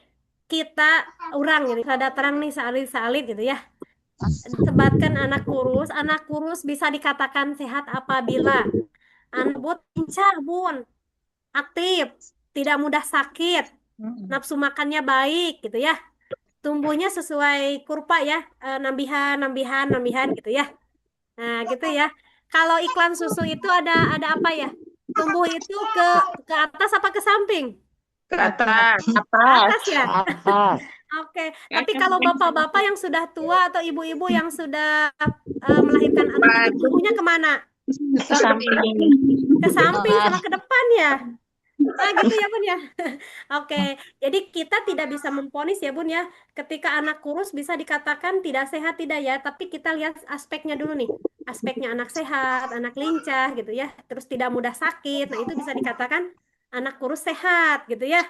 kita orang gitu, ada terang nih salit gitu ya. Sebatkan anak kurus bisa dikatakan sehat apabila anak bun lincah, bun, aktif, tidak mudah sakit, nafsu makannya baik gitu ya. Tumbuhnya sesuai kurva ya, nambihan gitu ya. Nah, gitu ya. Kalau iklan susu itu ada apa ya? Tumbuh itu ke atas apa ke samping? Ke atas. Ke atas ya. Atas. Oke, tapi kalau bapak-bapak yang sudah tua atau ibu-ibu yang sudah melahirkan anak itu tumbuhnya kemana? Ke samping. Ke samping sama ke depan ya. Ah, gitu ya Bun ya. Oke, jadi kita tidak bisa memponis ya Bun ya. Ketika anak kurus bisa dikatakan tidak sehat tidak ya, tapi kita lihat aspeknya dulu nih. Aspeknya anak sehat, anak lincah gitu ya. Terus tidak mudah sakit. Nah, itu bisa dikatakan anak kurus sehat gitu ya.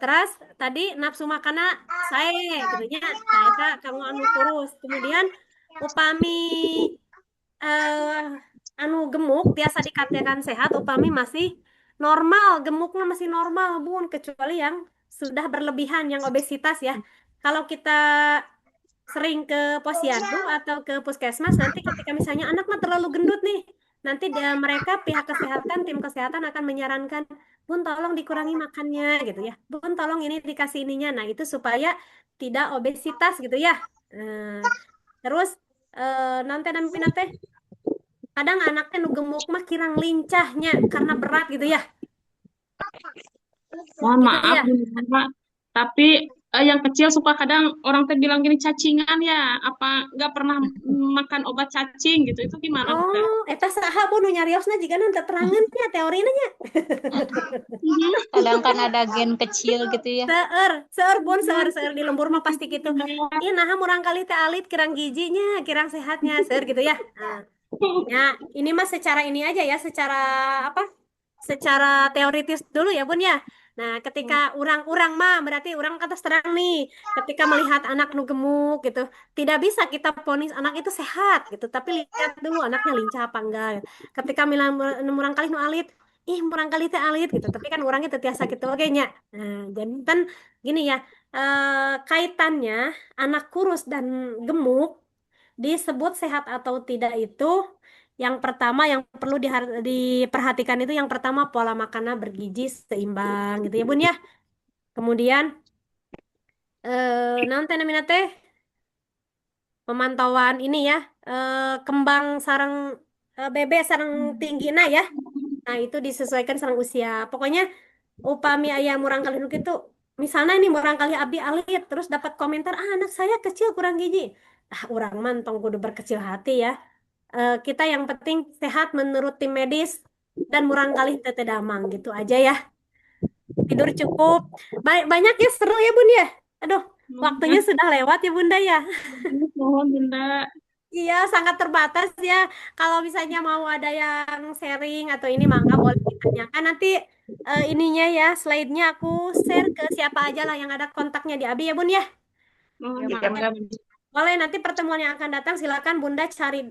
Terus tadi nafsu makannya saya gitu ya. Saya kamu anu kurus. Kemudian upami anu gemuk biasa dikatakan sehat, upami masih normal, gemuknya masih normal Bun, kecuali yang sudah berlebihan, yang obesitas ya. Kalau kita sering ke posyandu atau ke puskesmas, nanti ketika misalnya anak mah terlalu gendut nih, nanti mereka pihak kesehatan, tim kesehatan akan menyarankan, Bun tolong dikurangi makannya gitu ya. Bun tolong ini dikasih ininya. Nah, itu supaya tidak obesitas gitu ya. Terus nanti kadang anaknya nu gemuk mah kirang lincahnya karena berat gitu ya. Mohon Gitu maaf, ya. Bunda. Tapi yang kecil suka kadang orang teh bilang gini cacingan ya, apa nggak pernah makan obat cacing gitu. Itu gimana, Bunda? Oh, eta saha Bu nu nyariosna jiga nu terangan nya teorina nya. Kadang kan ada gen kecil gitu ya. Seueur Bun, seueur di lembur mah pasti gitu. Ieu naha murang kali teh alit kirang gijinya, kirang sehatnya, seueur gitu ya. Nah, ya, ini mah secara ini aja ya, secara apa? Secara teoritis dulu ya Bun ya. Nah, ketika orang-orang mah berarti orang atas terang nih, ketika melihat anak nu gemuk gitu, tidak bisa kita ponis anak itu sehat gitu, tapi lihat dulu anaknya lincah apa enggak. Ketika milang murang kali nu alit, ih murang kali teh alit gitu, tapi kan orangnya teu sakit oge nya. Nah, jadi kan gini ya, kaitannya anak kurus dan gemuk disebut sehat atau tidak itu yang pertama yang perlu diperhatikan itu yang pertama pola makannya bergizi seimbang gitu ya Bun ya. Kemudian nanti namanya teh pemantauan ini ya, kembang sarang bebek sarang tinggina ya. Nah, itu disesuaikan sarang usia. Pokoknya upami ayam murang kali nu gitu. Misalnya ini murang kali abdi alit terus dapat komentar, "Ah, anak saya kecil kurang gizi." Ah, urang mantong kudu berkecil hati ya. Kita yang penting sehat menurut tim medis dan murang kali tete damang gitu aja ya. Tidur cukup. Banyak ya seru ya Bun ya. Aduh, waktunya sudah lewat ya Bunda ya. Mohon Bunda. Iya, sangat terbatas ya. Kalau misalnya mau ada yang sharing atau ini mangga boleh ditanyakan nanti ininya ya, slide-nya aku share ke siapa aja lah yang ada kontaknya di Abi ya Bun ya. Boleh nanti pertemuan yang akan datang silakan Bunda cari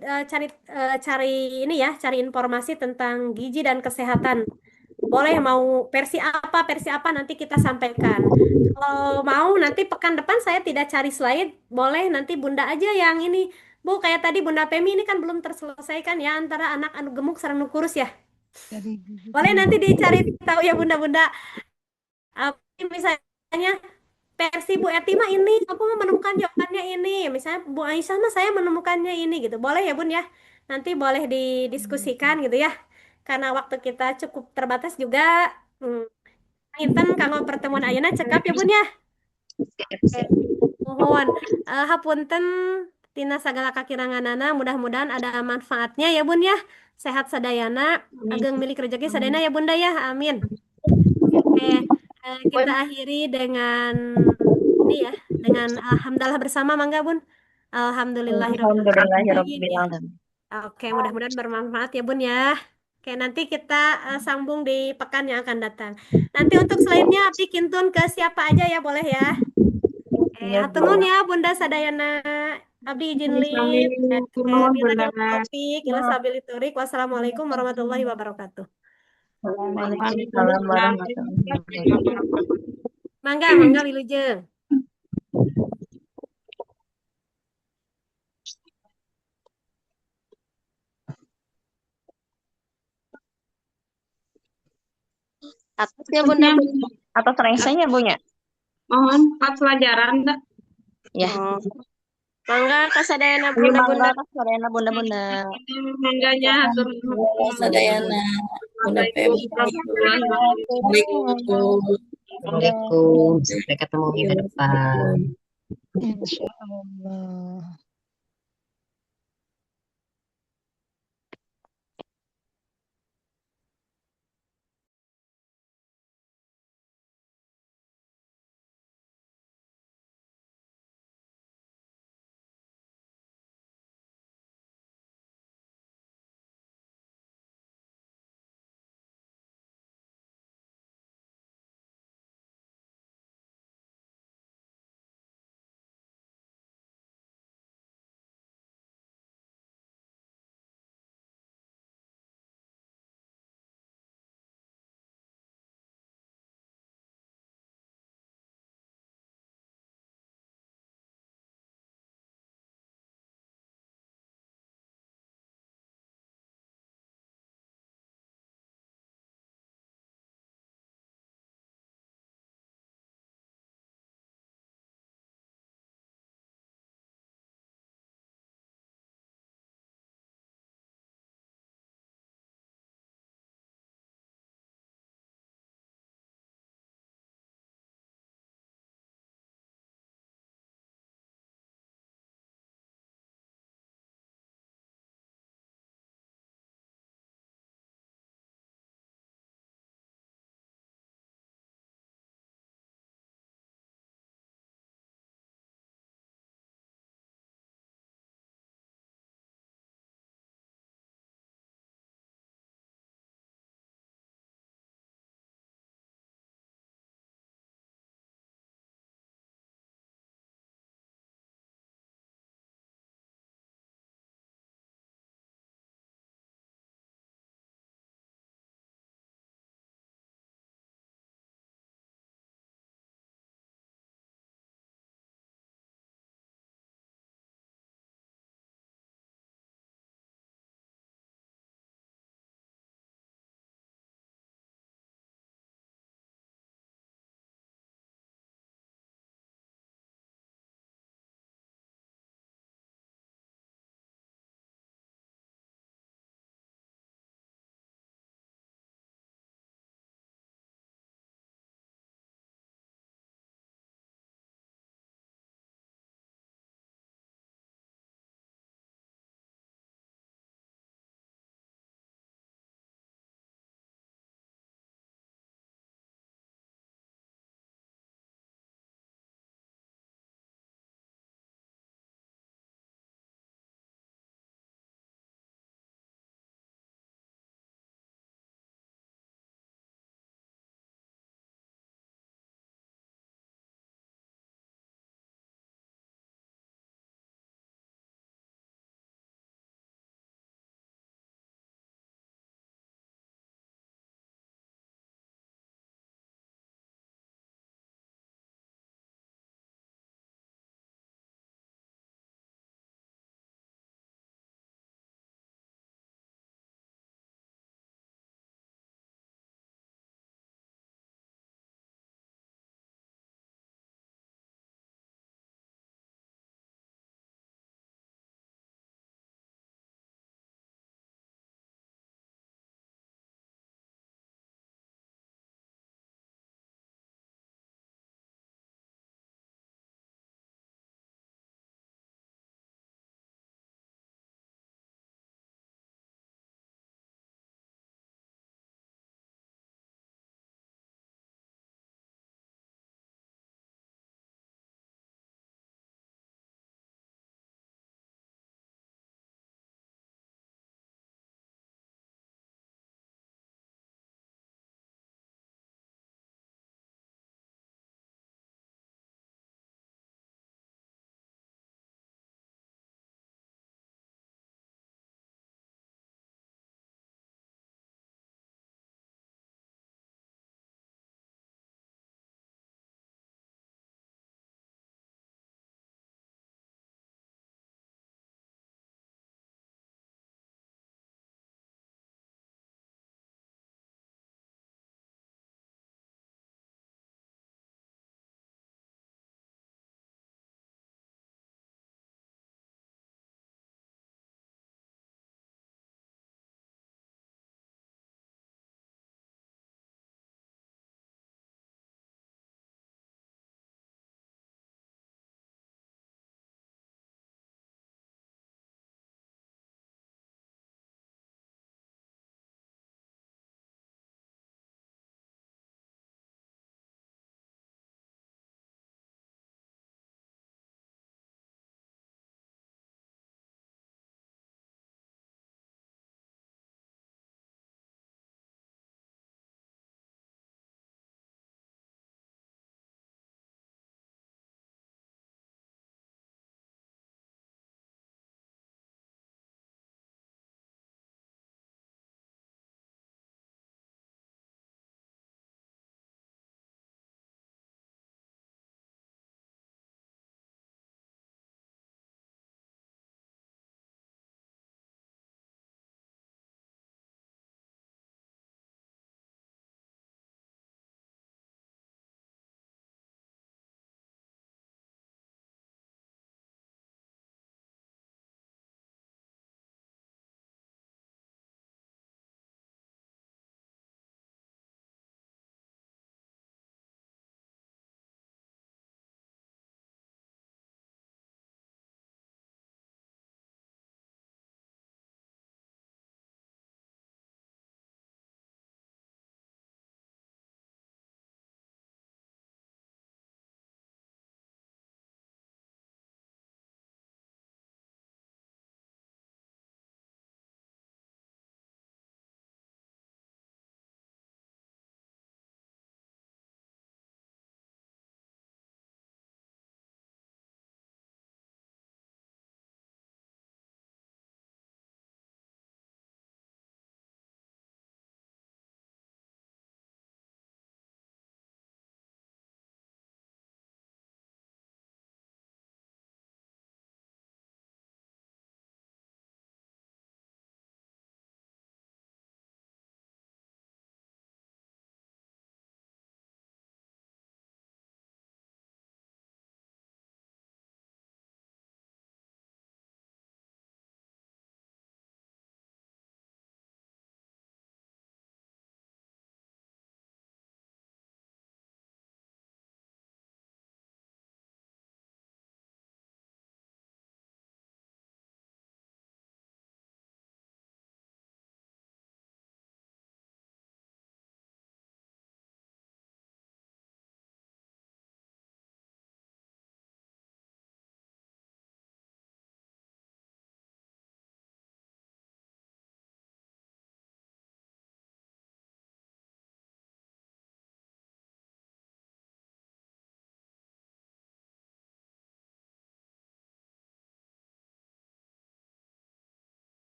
ini ya, cari informasi tentang gizi dan kesehatan. Boleh mau versi apa nanti kita sampaikan. Kalau mau nanti pekan depan saya tidak cari slide, boleh nanti Bunda aja yang ini. Bu, kayak tadi Bunda Pemi ini kan belum terselesaikan ya antara anak anu gemuk sareng nu kurus ya. Boleh nanti dicari tahu ya Bunda-bunda. Misalnya versi Bu Eti mah ini, aku menemukan jawabannya ini. Misalnya Bu Aisyah mah saya menemukannya ini gitu. Boleh ya Bun ya? Nanti boleh didiskusikan gitu ya. Karena waktu kita cukup terbatas juga. Inten kanggo pertemuan ayeuna cekap ya Bun ya. Oke. Mohon hapunten tina sagala kakiranganana mudah-mudahan ada manfaatnya ya Bun ya. Sehat sadayana, ageng milik rezeki sadayana ya Bunda ya. Amin. Oke, kita akhiri dengan ini ya, dengan alhamdulillah bersama mangga Bun. Alhamdulillahirobbilalamin. Oke, mudah-mudahan bermanfaat ya Bun ya. Oke, nanti kita sambung di pekan yang akan datang. Nanti untuk slide-nya Abdi kintun ke siapa aja ya, boleh ya? Hatur nuhun ya Bunda sadayana. Abdi izin live. Wassalamualaikum warahmatullahi wabarakatuh. Waalaikumsalam warahmatullahi wabarakatuh. Mangga wilujeng. Atasnya Bunda, Atasnya atas rengsanya Bunya. mohon pas pelajaran Mbak. Ya. Oh. Mangga kasadayana Ini mangga bunda-bunda. kasadayana bunda-bunda. Mangganya hatur nuhun. Sadayana Bunda Feb. Assalamualaikum warahmatullahi wabarakatuh. Waalaikumsalam. Assalamualaikum. Sampai ketemu minggu depan. Insya Allah.